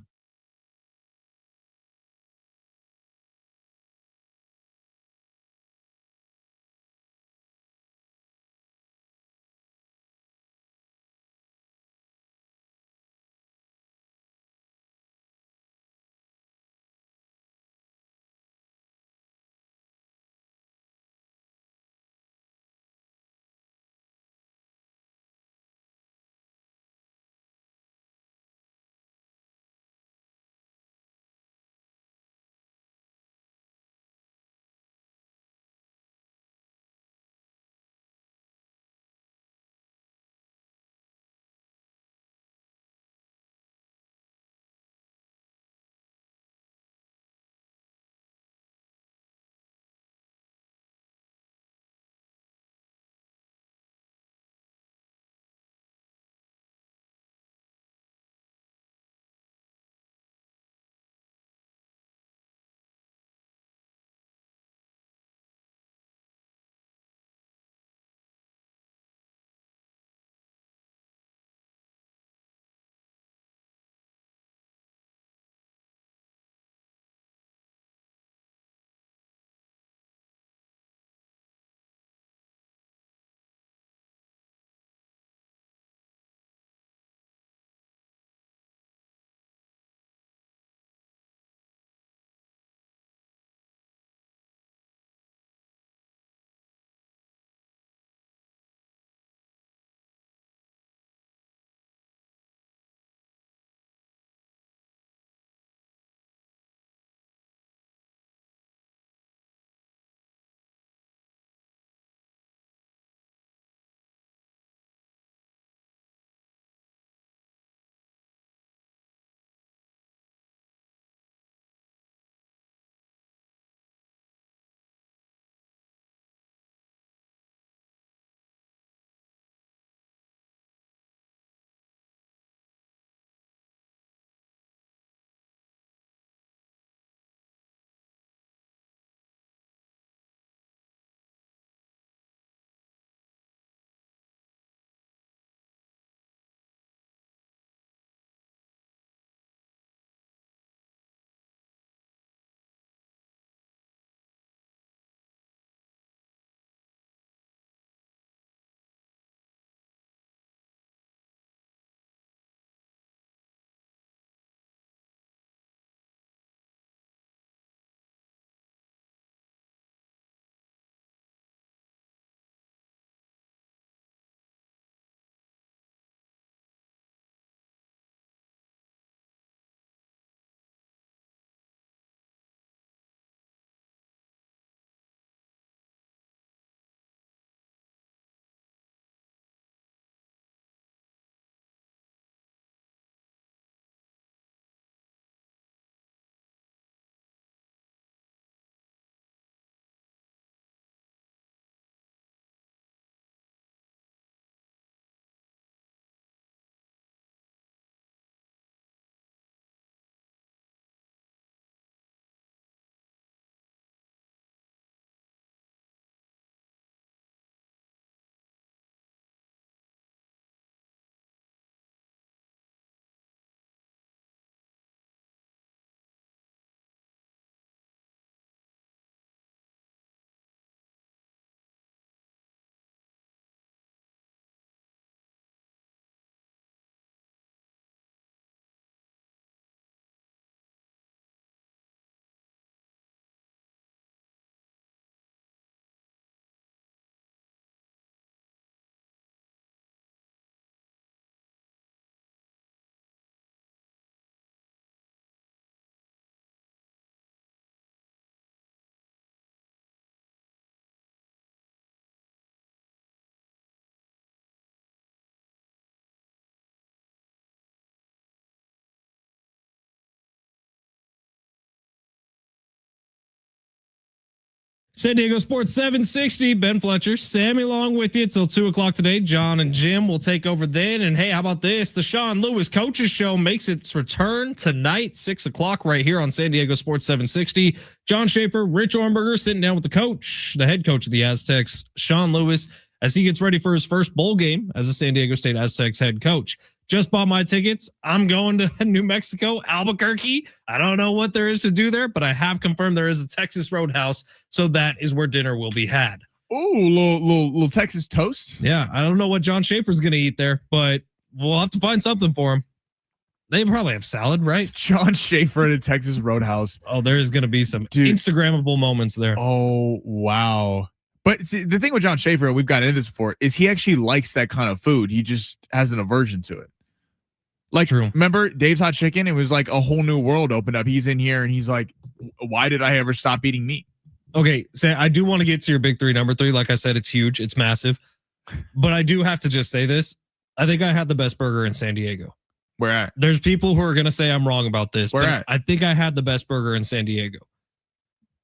San Diego Sports 760, Ben Fletcher, Sammy along with you till 2 o'clock today. John and Jim will take over then. And hey, how about this? The Sean Lewis Coaches Show makes its return tonight, 6 o'clock right here on San Diego Sports 760. John Schaefer, Rich Ornberger sitting down with the coach, the head coach of the Aztecs, Sean Lewis. as he gets ready for his first bowl game as a San Diego State Aztecs head coach. Just bought my tickets. I'm going to New Mexico, Albuquerque. I don't know what there is to do there, but I have confirmed there is a Texas Roadhouse, so that is where dinner will be had. Ooh, little Texas toast. Yeah, I don't know what John Schaefer's going to eat there, but we'll have to find something for him. They probably have salad, right? John Schaefer at a Texas Roadhouse. Oh, there is going to be some Instagrammable moments there. Oh, wow. But see, the thing with John Schaefer, we've got into this before, is he actually likes that kind of food. He just has an aversion to it. Like, True. Remember Dave's Hot Chicken? It was like a whole new world opened up. He's in here and he's like, why did I ever stop eating meat? Okay, so I do want to get to your big three. Number 3, like I said, it's huge. It's massive. But I do have to just say this. I think I had the best burger in San Diego. Where at? There's people who are going to say I'm wrong about this. Where but at? I think I had the best burger in San Diego.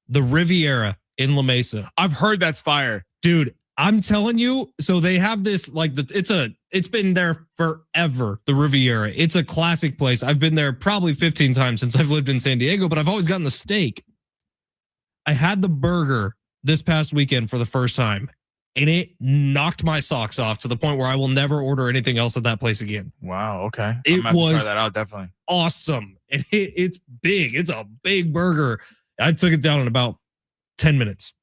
The Riviera in La Mesa. I've heard that's fire. Dude, I'm telling you, so they have this it's been there forever, the Riviera. It's a classic place. I've been there probably 15 times since I've lived in San Diego, but I've always gotten the steak. I had the burger this past weekend for the first time, and it knocked my socks off to the point where I will never order anything else at that place again. Wow. Okay. It I'm gonna have to was try that out, definitely. Awesome. And it's big. It's a big burger. I took it down in about 10 minutes.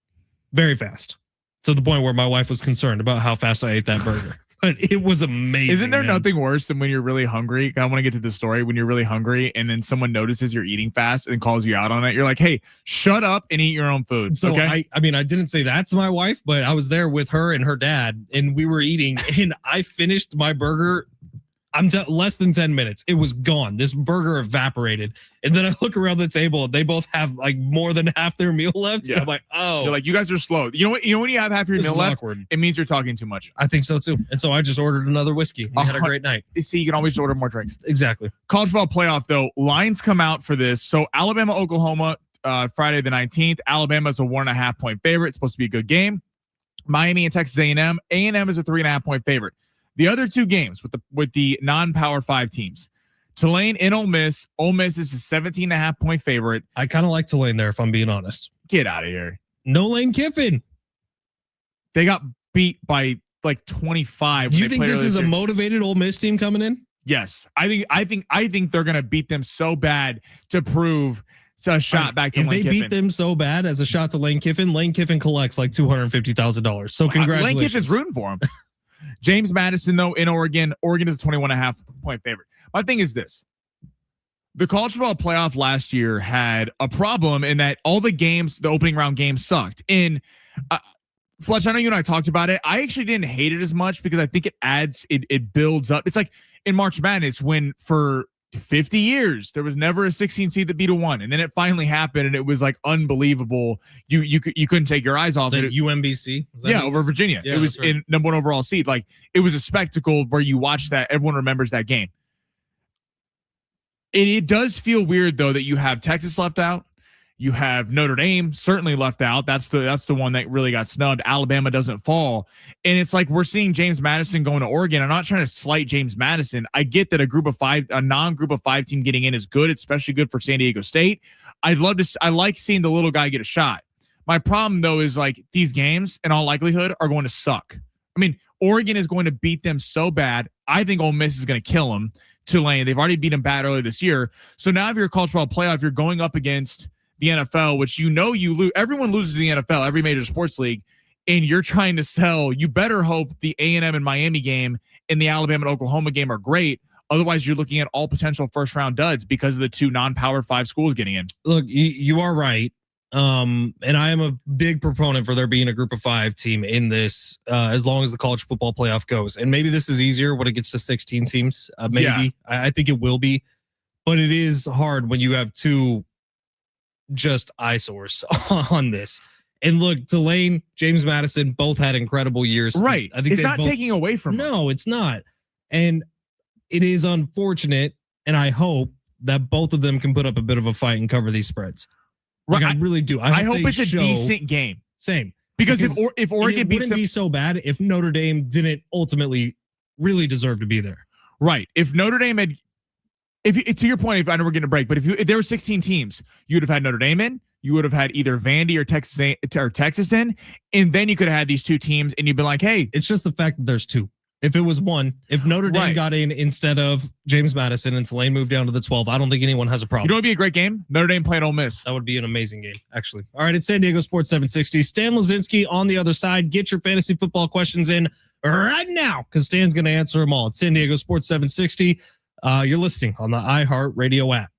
Very fast. To the point where my wife was concerned about how fast I ate that burger. But it was amazing. Isn't there man. nothing worse than when you're really hungry? I want to get to the story when you're really hungry and then someone notices you're eating fast and calls you out on it. You're like, hey, shut up and eat your own food. So okay. I mean, I didn't say that to my wife, but I was there with her and her dad, and we were eating, and I finished my burger. Less than 10 minutes. It was gone. This burger evaporated. And then I look around the table and they both have like more than half their meal left. Yeah. And I'm like, oh. You're like, you guys are slow. You know what? You know when you have half your This meal is left, awkward. it means you're talking too much. I think so too. And so I just ordered another whiskey. We had a great night. See, you can always order more drinks. Exactly. College football playoff, though, lines come out for this. So Alabama, Oklahoma, Friday the 19th. Alabama's a 1.5 point favorite. It's supposed to be a good game. Miami and Texas A&M. A&M is a 3.5 point favorite. The other two games with the non-Power 5 teams, Tulane and Ole Miss. Ole Miss is a 17.5 point favorite. I kind of like Tulane there, if I'm being honest. Get out of here. No Lane Kiffin. They got beat by like 25. Do you think this is a motivated Ole Miss team coming in? Yes, I think they're gonna beat them so bad to prove it's a shot back to if Lane they Kiffin. beat them so bad as a shot to Lane Kiffin collects like $250,000. So congratulations. Lane Kiffin's rooting for him. James Madison, though, in Oregon is a 21.5 point favorite. My thing is this. The college football playoff last year had a problem in that all the games, the opening round games sucked. And Fletch, I know you and I talked about it. I actually didn't hate it as much because I think it builds up. It's like in March Madness when for 50 years there was never a 16 seed that beat a 1, and then it finally happened and it was like unbelievable. You couldn't take your eyes off it. UMBC? Over Virginia. Yeah, it was right. in number 1 overall seed. Like it was a spectacle where you watch that. Everyone remembers that game. It does feel weird though that you have Texas left out. You have Notre Dame certainly left out. That's the one that really got snubbed. Alabama doesn't fall. And it's like we're seeing James Madison going to Oregon. I'm not trying to slight James Madison. I get that a non-group of 5 team getting in is good. It's especially good for San Diego State. I like seeing the little guy get a shot. My problem though is like these games in all likelihood are going to suck. I mean, Oregon is going to beat them so bad. I think Ole Miss is going to kill them. Tulane, they've already beat them bad earlier this year. So now if you're a college football playoff, you're going up against the NFL, which you lose. Everyone loses the NFL, every major sports league, and you're trying to sell. You better hope the A&M and Miami game and the Alabama and Oklahoma game are great. Otherwise, you're looking at all potential first-round duds because of the 2 non-Power 5 schools getting in. Look, you are right. And I am a big proponent for there being a group of 5 team in this, as long as the college football playoff goes. And maybe this is easier when it gets to 16 teams. Maybe. Yeah. I think it will be. But it is hard when you have 2 just eyesores on this. And look, Tulane, James Madison both had incredible years. Right. I think it's not taking away from them. No, it's not. And it is unfortunate, and I hope that both of them can put up a bit of a fight and cover these spreads. Like, I really do. I hope it's a decent game. Same. Because if Oregon beats them, be so bad if Notre Dame didn't ultimately really deserve to be there. Right. If Notre Dame had, to your point, if I know we're getting a break, but if there were 16 teams, you'd have had Notre Dame in, you would have had either Vandy or Texas in, and then you could have had these two teams, and you'd be like, hey, It's just the fact that there's two. If it was one, if Notre Dame Right. got in instead of James Madison and Tulane moved down to the 12, I don't think anyone has a you problem. know, it'd be a great game. Notre Dame playing Ole Miss. That would be an amazing game, actually. All right, it's San Diego Sports 760. Stan Lazinski on the other side. Get your fantasy football questions in right now because Stan's going to answer them all. It's San Diego Sports 760. You're listening on the iHeart Radio app.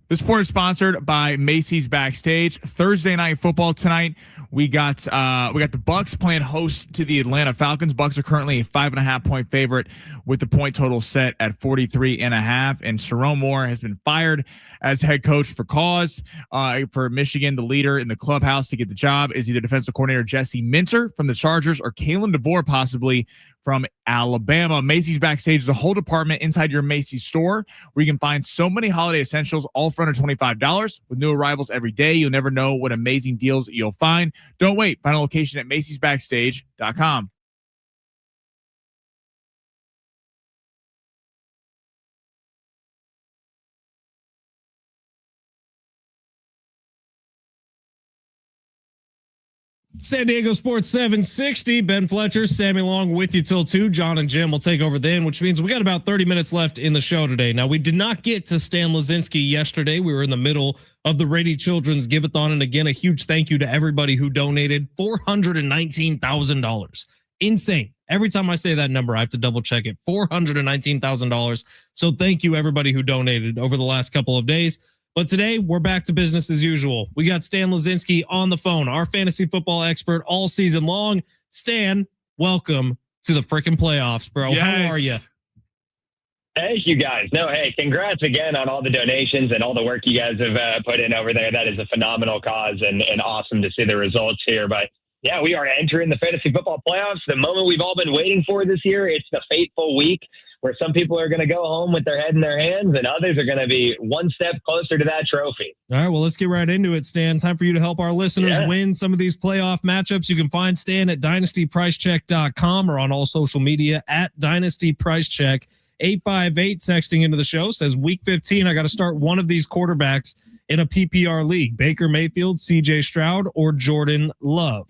This sport is sponsored by Macy's Backstage. Thursday night football tonight. We got the Bucks playing host to the Atlanta Falcons. Bucks are currently a 5.5-point favorite with the point total set at 43.5. And Sharon Moore has been fired as head coach for cause. For Michigan, the leader in the clubhouse to get the job is either defensive coordinator Jesse Minter from the Chargers or Kalen DeBoer possibly from Alabama. Macy's Backstage is a whole department inside your Macy's store where you can find so many holiday essentials, all for under $25 with new arrivals every day. You'll never know what amazing deals you'll find. Don't wait. Find a location at macy'sbackstage.com. San Diego Sports 760, Ben Fletcher, Sammy Long with you till 2. John and Jim will take over then, which means we got about 30 minutes left in the show today. Now, we did not get to Stan Lazinski yesterday. We were in the middle of the Rady Children's Give-a-thon. And again, a huge thank you to everybody who donated $419,000. Insane. Every time I say that number, I have to double check it. $419,000. So thank you everybody who donated over the last couple of days. But today, we're back to business as usual. We got Stan Lazinski on the phone, our fantasy football expert all season long. Stan, welcome to the freaking playoffs, bro. Yes. How are you? Thank you, guys. No, hey, congrats again on all the donations and all the work you guys have put in over there. That is a phenomenal cause and awesome to see the results here. But yeah, we are entering the fantasy football playoffs, the moment we've all been waiting for this year. It's the fateful week where some people are going to go home with their head in their hands and others are going to be one step closer to that trophy. All right, well, let's get right into it, Stan. Time for you to help our listeners win some of these playoff matchups. You can find Stan at dynastypricecheck.com or on all social media at dynastypricecheck. 858 texting into the show says week 15, I got to start one of these quarterbacks in a PPR league. Baker Mayfield, CJ Stroud, or Jordan Love.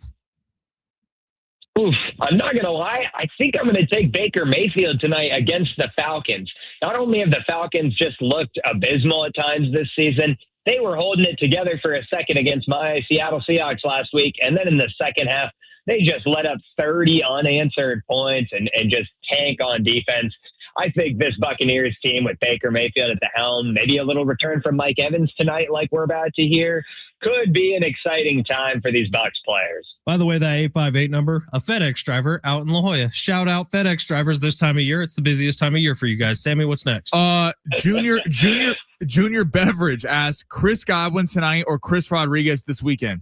Oof, I'm not going to lie. I think I'm going to take Baker Mayfield tonight against the Falcons. Not only have the Falcons just looked abysmal at times this season, they were holding it together for a second against my Seattle Seahawks last week. And then in the second half, they just let up 30 unanswered points and just tank on defense. I think this Buccaneers team with Baker Mayfield at the helm, maybe a little return from Mike Evans tonight like we're about to hear, could be an exciting time for these Bucs players. By the way, that 858 number, a FedEx driver out in La Jolla. Shout out FedEx drivers this time of year. It's the busiest time of year for you guys. Sammy, what's next? Junior Beverage asks Chris Godwin tonight or Chris Rodriguez this weekend.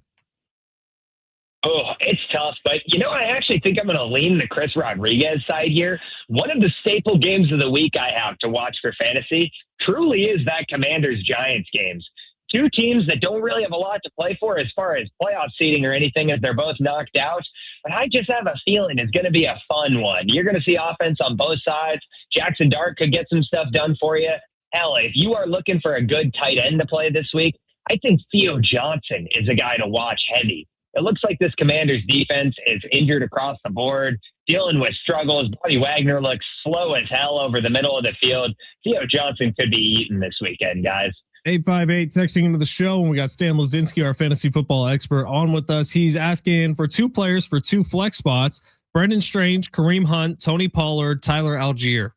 Oh, it's tough, but I actually think I'm going to lean the Chris Rodriguez side here. One of the staple games of the week I have to watch for fantasy truly is that Commanders-Giants games. Two teams that don't really have a lot to play for as far as playoff seeding or anything, as they're both knocked out. But I just have a feeling it's going to be a fun one. You're going to see offense on both sides. Jackson Dart could get some stuff done for you. Hell, if you are looking for a good tight end to play this week, I think Theo Johnson is a guy to watch heavy. It looks like this Commanders defense is injured across the board, dealing with struggles. Buddy Wagner looks slow as hell over the middle of the field. Theo Johnson could be eaten this weekend, guys. 858 texting into the show, and we got Stan Lazinski, our fantasy football expert, on with us. He's asking for two players for two flex spots: Brendan Strange, Kareem Hunt, Tony Pollard, Tyler Algier.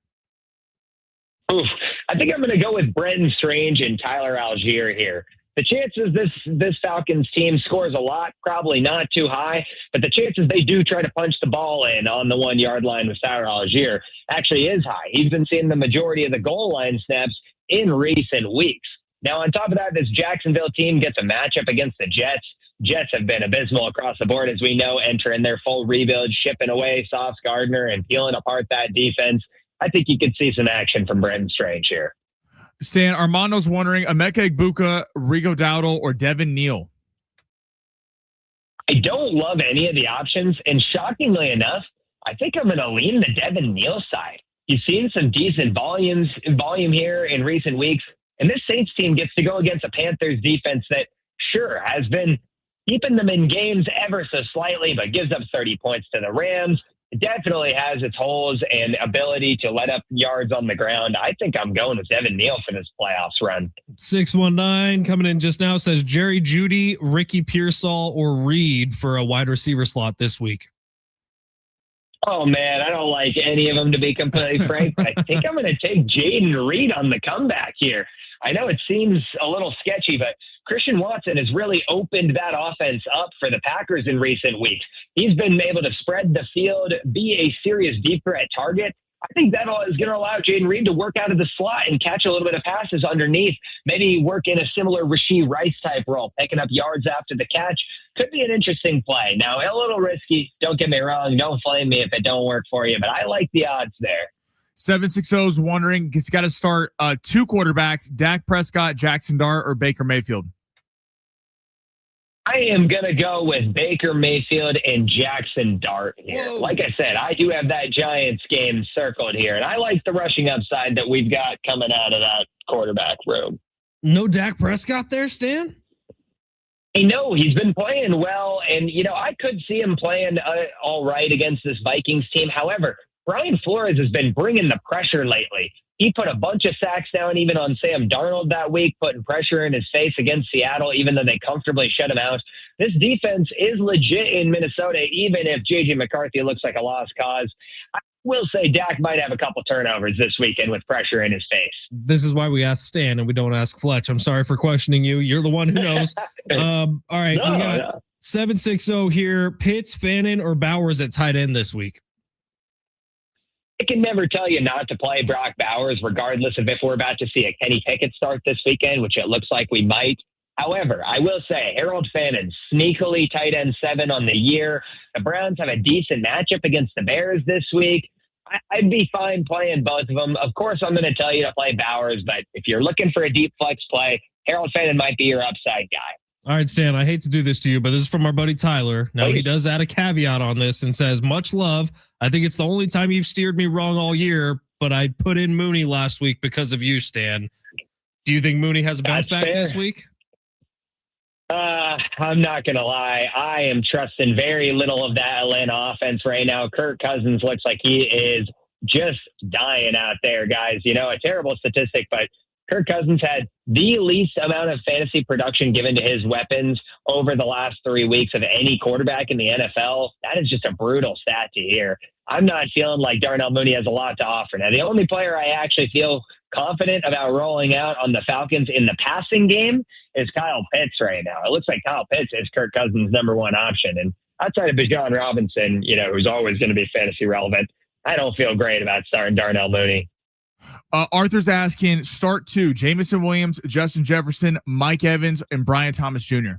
Oof. I think I'm going to go with Brendan Strange and Tyler Algier here. The chances this Falcons team scores a lot, probably not too high, but the chances they do try to punch the ball in on the 1 yard line with Tyler Algier actually is high. He's been seeing the majority of the goal line snaps in recent weeks. Now, on top of that, this Jacksonville team gets a matchup against the Jets. Jets have been abysmal across the board, as we know, entering their full rebuild, shipping away Sauce Gardner and peeling apart that defense. I think you could see some action from Brendan Strange here. Stan, Armando's wondering, Emeka Egbuka, Rigo Dowdle, or Devin Neal? I don't love any of the options, and shockingly enough, I think I'm going to lean the Devin Neal side. He's seen some decent volume here in recent weeks, and this Saints team gets to go against a Panthers defense that sure has been keeping them in games ever so slightly, but gives up 30 points to the Rams. It definitely has its holes and ability to let up yards on the ground. I think I'm going with Devin Neal for this playoffs run. 619 coming in just now says Jerry Jeudy, Ricky Pearsall, or Reed for a wide receiver slot this week. Oh, man, I don't like any of them, to be completely frank. I think I'm going to take Jaden Reed on the comeback here. I know it seems a little sketchy, but Christian Watson has really opened that offense up for the Packers in recent weeks. He's been able to spread the field, be a serious deep threat target. I think that is going to allow Jaden Reed to work out of the slot and catch a little bit of passes underneath. Maybe work in a similar Rashee Rice type role, picking up yards after the catch. Could be an interesting play. Now, a little risky. Don't get me wrong. Don't flame me if it don't work for you, but I like the odds there. 760 is wondering, he's got to start two quarterbacks, Dak Prescott, Jackson Dart, or Baker Mayfield. I am going to go with Baker Mayfield and Jackson Dart here. Whoa. Like I said, I do have that Giants game circled here, and I like the rushing upside that we've got coming out of that quarterback room. No Dak Prescott there, Stan? I know he's been playing well, and, I could see him playing all right against this Vikings team. However, Brian Flores has been bringing the pressure lately. He put a bunch of sacks down even on Sam Darnold that week, putting pressure in his face against Seattle, even though they comfortably shut him out. This defense is legit in Minnesota, even if J.J. McCarthy looks like a lost cause. I will say Dak might have a couple turnovers this weekend with pressure in his face. This is why we ask Stan and we don't ask Fletch. I'm sorry for questioning you. You're the one who knows. All right, we got 760 here. Pitts, Fannin, or Bowers at tight end this week? I can never tell you not to play Brock Bowers, regardless of if we're about to see a Kenny Pickett start this weekend, which it looks like we might. However, I will say Harold Fannin, sneakily tight end 7 on the year. The Browns have a decent matchup against the Bears this week. I'd be fine playing both of them. Of course, I'm going to tell you to play Bowers, but if you're looking for a deep flex play, Harold Fannin might be your upside guy. All right, Stan, I hate to do this to you, but this is from our buddy Tyler. Now, he does add a caveat on this and says, much love. I think it's the only time you've steered me wrong all year, but I put in Mooney last week because of you, Stan. Do you think Mooney has a bounce back this week? I'm not going to lie. I am trusting very little of that Atlanta offense right now. Kirk Cousins looks like he is just dying out there, guys. A terrible statistic, but Kirk Cousins had the least amount of fantasy production given to his weapons over the last 3 weeks of any quarterback in the NFL. That is just a brutal stat to hear. I'm not feeling like Darnell Mooney has a lot to offer. Now, the only player I actually feel confident about rolling out on the Falcons in the passing game is Kyle Pitts right now. It looks like Kyle Pitts is Kirk Cousins' number one option. And outside of Bijan Robinson, who's always going to be fantasy relevant, I don't feel great about starting Darnell Mooney. Arthur's asking, start 2, Jamison Williams, Justin Jefferson, Mike Evans, and Brian Thomas Jr.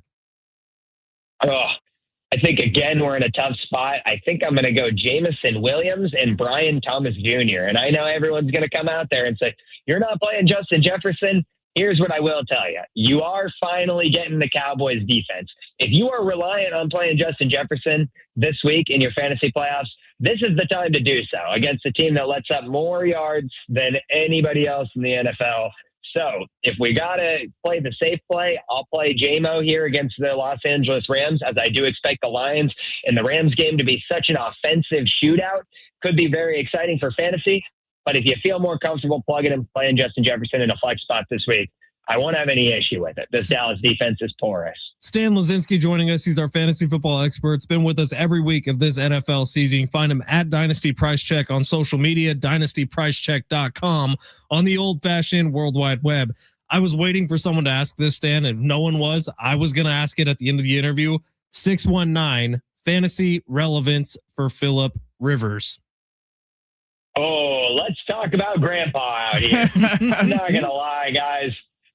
I think, again, we're in a tough spot. I think I'm going to go Jamison Williams and Brian Thomas Jr. And I know everyone's going to come out there and say, you're not playing Justin Jefferson. Here's what I will tell you. You are finally getting the Cowboys defense. If you are reliant on playing Justin Jefferson this week in your fantasy playoffs, this is the time to do so against a team that lets up more yards than anybody else in the NFL. So if we got to play the safe play, I'll play JMO here against the Los Angeles Rams, as I do expect the Lions and the Rams game to be such an offensive shootout. Could be very exciting for fantasy. But if you feel more comfortable plugging and playing Justin Jefferson in a flex spot this week, I won't have any issue with it. This Dallas defense is porous. Stan Lazinski joining us. He's our fantasy football expert. It's been with us every week of this NFL season. You can find him at Dynasty Price Check on social media, dynastypricecheck.com on the old-fashioned World Wide Web. I was waiting for someone to ask this, Stan, and if no one was, I was going to ask it at the end of the interview. 619, fantasy relevance for Phillip Rivers. Oh, let's talk about Grandpa out here. I'm not going to lie, guys.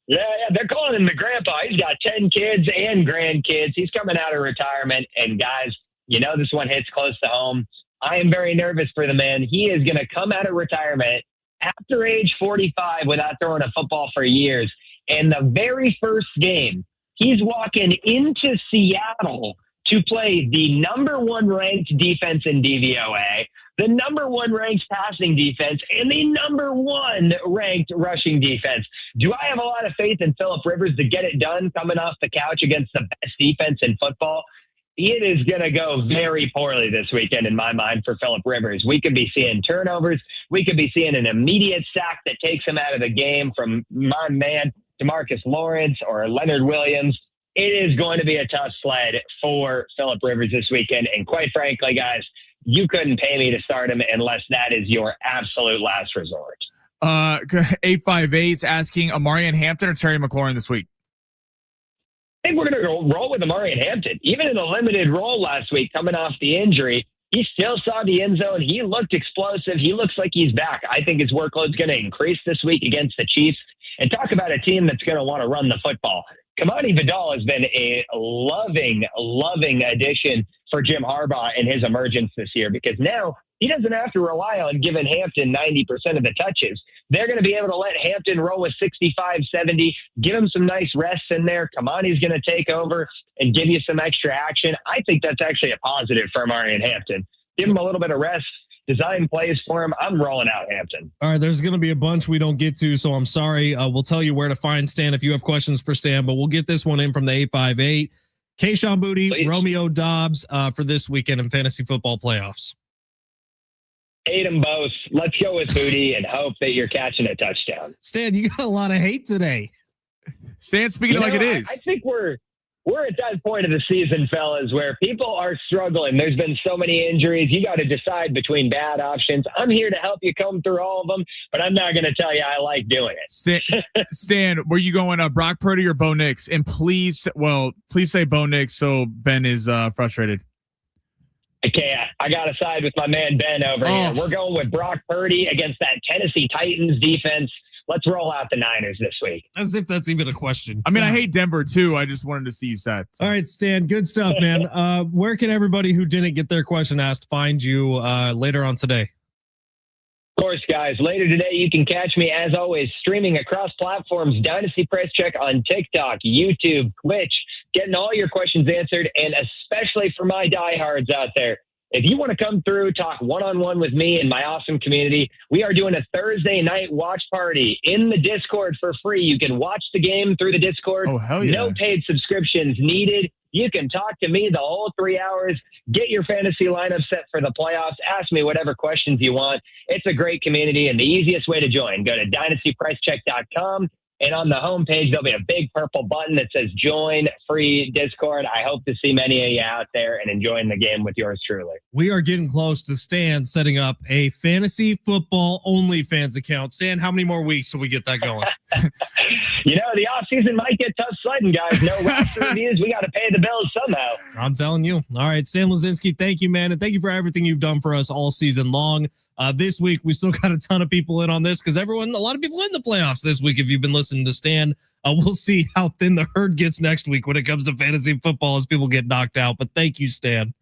Yeah, they're calling him the grandpa. He's got 10 kids and grandkids. He's coming out of retirement. And guys, this one hits close to home. I am very nervous for the man. He is going to come out of retirement after age 45 without throwing a football for years. And the very first game, he's walking into Seattle to play the number 1 ranked defense in DVOA, the number 1 ranked passing defense, and the number 1 ranked rushing defense. Do I have a lot of faith in Phillip Rivers to get it done coming off the couch against the best defense in football? It is going to go very poorly this weekend in my mind for Phillip Rivers. We could be seeing turnovers. We could be seeing an immediate sack that takes him out of the game from my man, DeMarcus Lawrence or Leonard Williams. It is going to be a tough sled for Phillip Rivers this weekend. And quite frankly, guys, you couldn't pay me to start him unless that is your absolute last resort. 858 is asking Amarian Hampton or Terry McLaurin this week. I think we're going to roll with Amari and Hampton. Even in a limited role last week, coming off the injury, he still saw the end zone. He looked explosive. He looks like he's back. I think his workload's going to increase this week against the Chiefs. And talk about a team that's going to want to run the football. Kamani Vidal has been a loving addition for Jim Harbaugh in his emergence this year, because now he doesn't have to rely on giving Hampton 90% of the touches. They're going to be able to let Hampton roll with 65, 70, give him some nice rests in there. Kamani's going to take over and give you some extra action. I think that's actually a positive for Amari and Hampton. Give him a little bit of rest. Design plays for him. I'm rolling out Hampton. All right, there's going to be a bunch we don't get to, so I'm sorry. We'll tell you where to find Stan if you have questions for Stan, but we'll get this one in from the 858. Kayshawn Booty, please. Romeo Dobbs for this weekend in fantasy football playoffs. Hate them both. Let's go with Booty and hope that you're catching a touchdown. Stan, you got a lot of hate today. Stan, speaking like it is. I think we're at that point of the season, fellas, where people are struggling. There's been so many injuries. You got to decide between bad options. I'm here to help you comb through all of them, but I'm not going to tell you I like doing it. Stan, were you going Brock Purdy or Bo Nix? And please say Bo Nix so Ben is frustrated. I can't. I got to side with my man Ben over here. We're going with Brock Purdy against that Tennessee Titans defense. Let's roll out the Niners this week. As if that's even a question. I mean, I hate Denver too. I just wanted to see you sad. So. All right, Stan, good stuff, man. Where can everybody who didn't get their question asked find you later on today? Of course, guys. Later today, you can catch me, as always, streaming across platforms, Dynasty Price Check on TikTok, YouTube, Twitch, getting all your questions answered, and especially for my diehards out there, if you want to come through, talk one-on-one with me and my awesome community, we are doing a Thursday night watch party in the Discord for free. You can watch the game through the Discord. Oh, hell yeah. No paid subscriptions needed. You can talk to me the whole 3 hours, get your fantasy lineup set for the playoffs, ask me whatever questions you want. It's a great community, and the easiest way to join, go to dynastypricecheck.com. And on the homepage, there'll be a big purple button that says join free Discord. I hope to see many of you out there and enjoying the game with yours truly. We are getting close to Stan setting up a fantasy football OnlyFans account. Stan, how many more weeks till we get that going? The offseason might get tough sledding, guys. No roster reviews. We got to pay the bills somehow. I'm telling you. All right, Stan Lazinski, thank you, man. And thank you for everything you've done for us all season long. This week, we still got a ton of people in on this because a lot of people in the playoffs this week. If you've been listening to Stan, we'll see how thin the herd gets next week when it comes to fantasy football as people get knocked out. But thank you, Stan.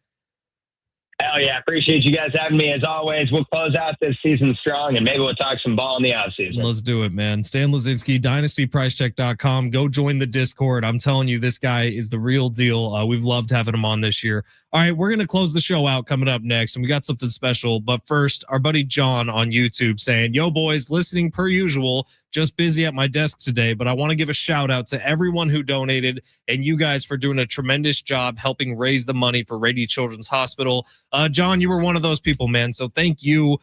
Hell yeah. Appreciate you guys having me as always. We'll close out this season strong and maybe we'll talk some ball in the offseason. Let's do it, man. Stan Lazinski, dynastypricecheck.com. Go join the Discord. I'm telling you, this guy is the real deal. We've loved having him on this year. All right, we're going to close the show out coming up next, and we got something special. But first, our buddy John on YouTube saying, yo, boys, listening per usual, just busy at my desk today, but I want to give a shout out to everyone who donated and you guys for doing a tremendous job helping raise the money for Rady Children's Hospital. John, you were one of those people, man. So thank you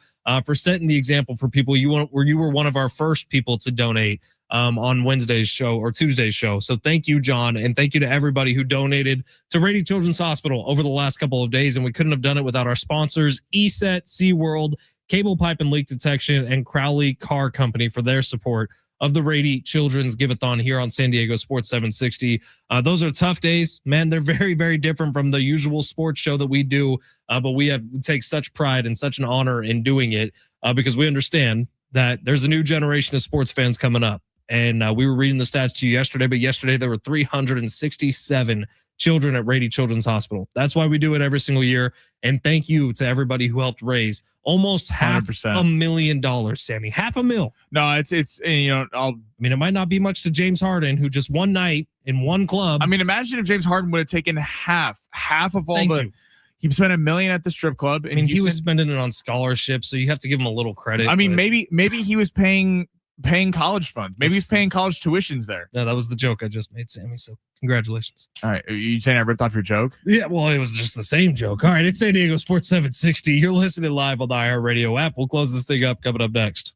for setting the example for people. You were one of our first people to donate on Wednesday's show or Tuesday's show. So thank you, John. And thank you to everybody who donated to Rady Children's Hospital over the last couple of days. And we couldn't have done it without our sponsors, ESET, SeaWorld, Cable Pipe and Leak Detection, and Crowley Car Company for their support of the Rady Children's Give-a-thon here on San Diego Sports 760. Those are tough days, man. They're very, very different from the usual sports show that we do. But we take such pride and such an honor in doing it because we understand that there's a new generation of sports fans coming up. And we were reading the stats to you yesterday, but yesterday there were 367 children at Rady Children's Hospital. That's why we do it every single year. And thank you to everybody who helped raise almost $500,000, Sammy. $500,000. No, it's it might not be much to James Harden, who just one night in one club. I mean, imagine if James Harden would have taken half of all he spent $1 million at the strip club. And he was spending it on scholarships, so you have to give him a little credit. I mean, maybe he was paying college funds. Maybe he's paying college tuitions there. No, that was the joke I just made, Sammy. So congratulations. All right. Are you saying I ripped off your joke? Yeah, well, it was just the same joke. All right. It's San Diego Sports 760. You're listening live on the iHeartRadio app. We'll close this thing up coming up next.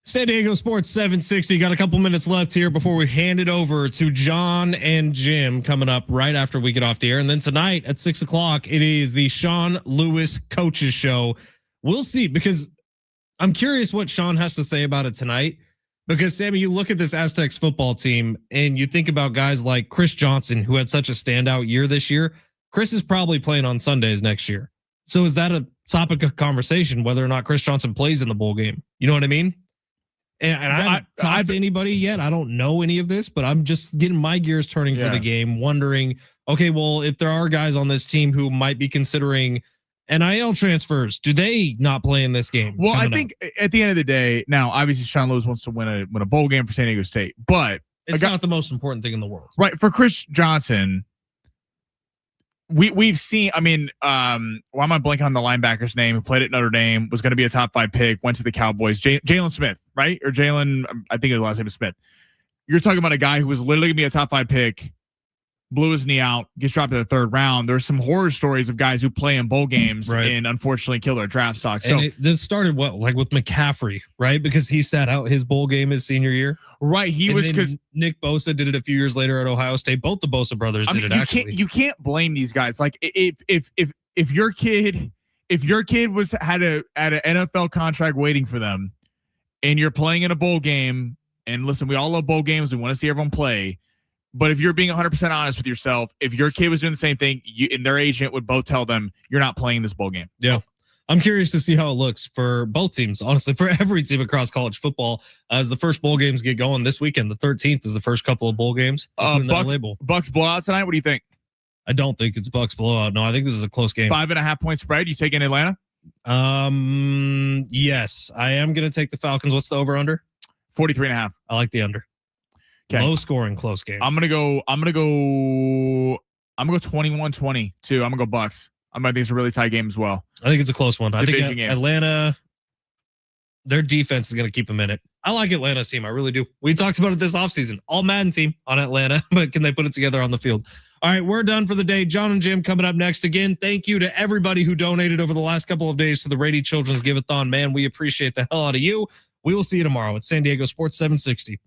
San Diego Sports 760. Got a couple minutes left here before we hand it over to John and Jim coming up right after we get off the air. And then tonight at 6 o'clock, it is the Sean Lewis Coaches Show. We'll see, because I'm curious what Sean has to say about it tonight. Because, Sammy, you look at this Aztecs football team and you think about guys like Chris Johnson, who had such a standout year this year. Chris is probably playing on Sundays next year. So is that a topic of conversation, whether or not Chris Johnson plays in the bowl game? You know what I mean? And I haven't talked to anybody yet. I don't know any of this, but I'm just getting my gears turning for the game, wondering, okay, well, if there are guys on this team who might be considering NIL transfers, do they not play in this game? Well, I think at the end of the day, now obviously Sean Lewis wants to win a bowl game for San Diego State, but it's not the most important thing in the world, right? For Chris Johnson, we've seen. I mean, why am I blanking on the linebacker's name? Who played at Notre Dame, was going to be a top 5 pick, went to the Cowboys. Jalen Smith, right? Or Jalen? I think his last name is Smith. You're talking about a guy who was literally going to be a top 5 pick, blew his knee out, gets dropped in the 3rd round. There's some horror stories of guys who play in bowl games and unfortunately kill their draft stock. So this started like with McCaffrey, right? Because he sat out his bowl game his senior year. Right. He was, because Nick Bosa did it a few years later at Ohio State. Both the Bosa brothers did it actually. You can't blame these guys. Like if your kid was had an NFL contract waiting for them and you're playing in a bowl game, and listen, we all love bowl games. We want to see everyone play. But if you're being 100% honest with yourself, if your kid was doing the same thing, you and their agent would both tell them, you're not playing this bowl game. Yeah. I'm curious to see how it looks for both teams, honestly, for every team across college football as the first bowl games get going this weekend. The 13th is the first couple of bowl games. Bucks blowout tonight. What do you think? I don't think it's Bucks blowout. No, I think this is a close game. 5.5 point spread. You taking Atlanta? Yes, I am going to take the Falcons. What's the over under? 43.5. I like the under. Okay. Low scoring, close game. I'm gonna go 21-20 too. I'm gonna go Bucks. I think it's a really tight game as well. I think it's a close one. I think game. Atlanta, their defense is gonna keep them in it. I like Atlanta's team. I really do. We talked about it this offseason. All Madden team on Atlanta, but can they put it together on the field? All right, we're done for the day. John and Jim coming up next. Again, thank you to everybody who donated over the last couple of days to the Rady Children's Give-A-thon. Man, we appreciate the hell out of you. We will see you tomorrow at San Diego Sports 760.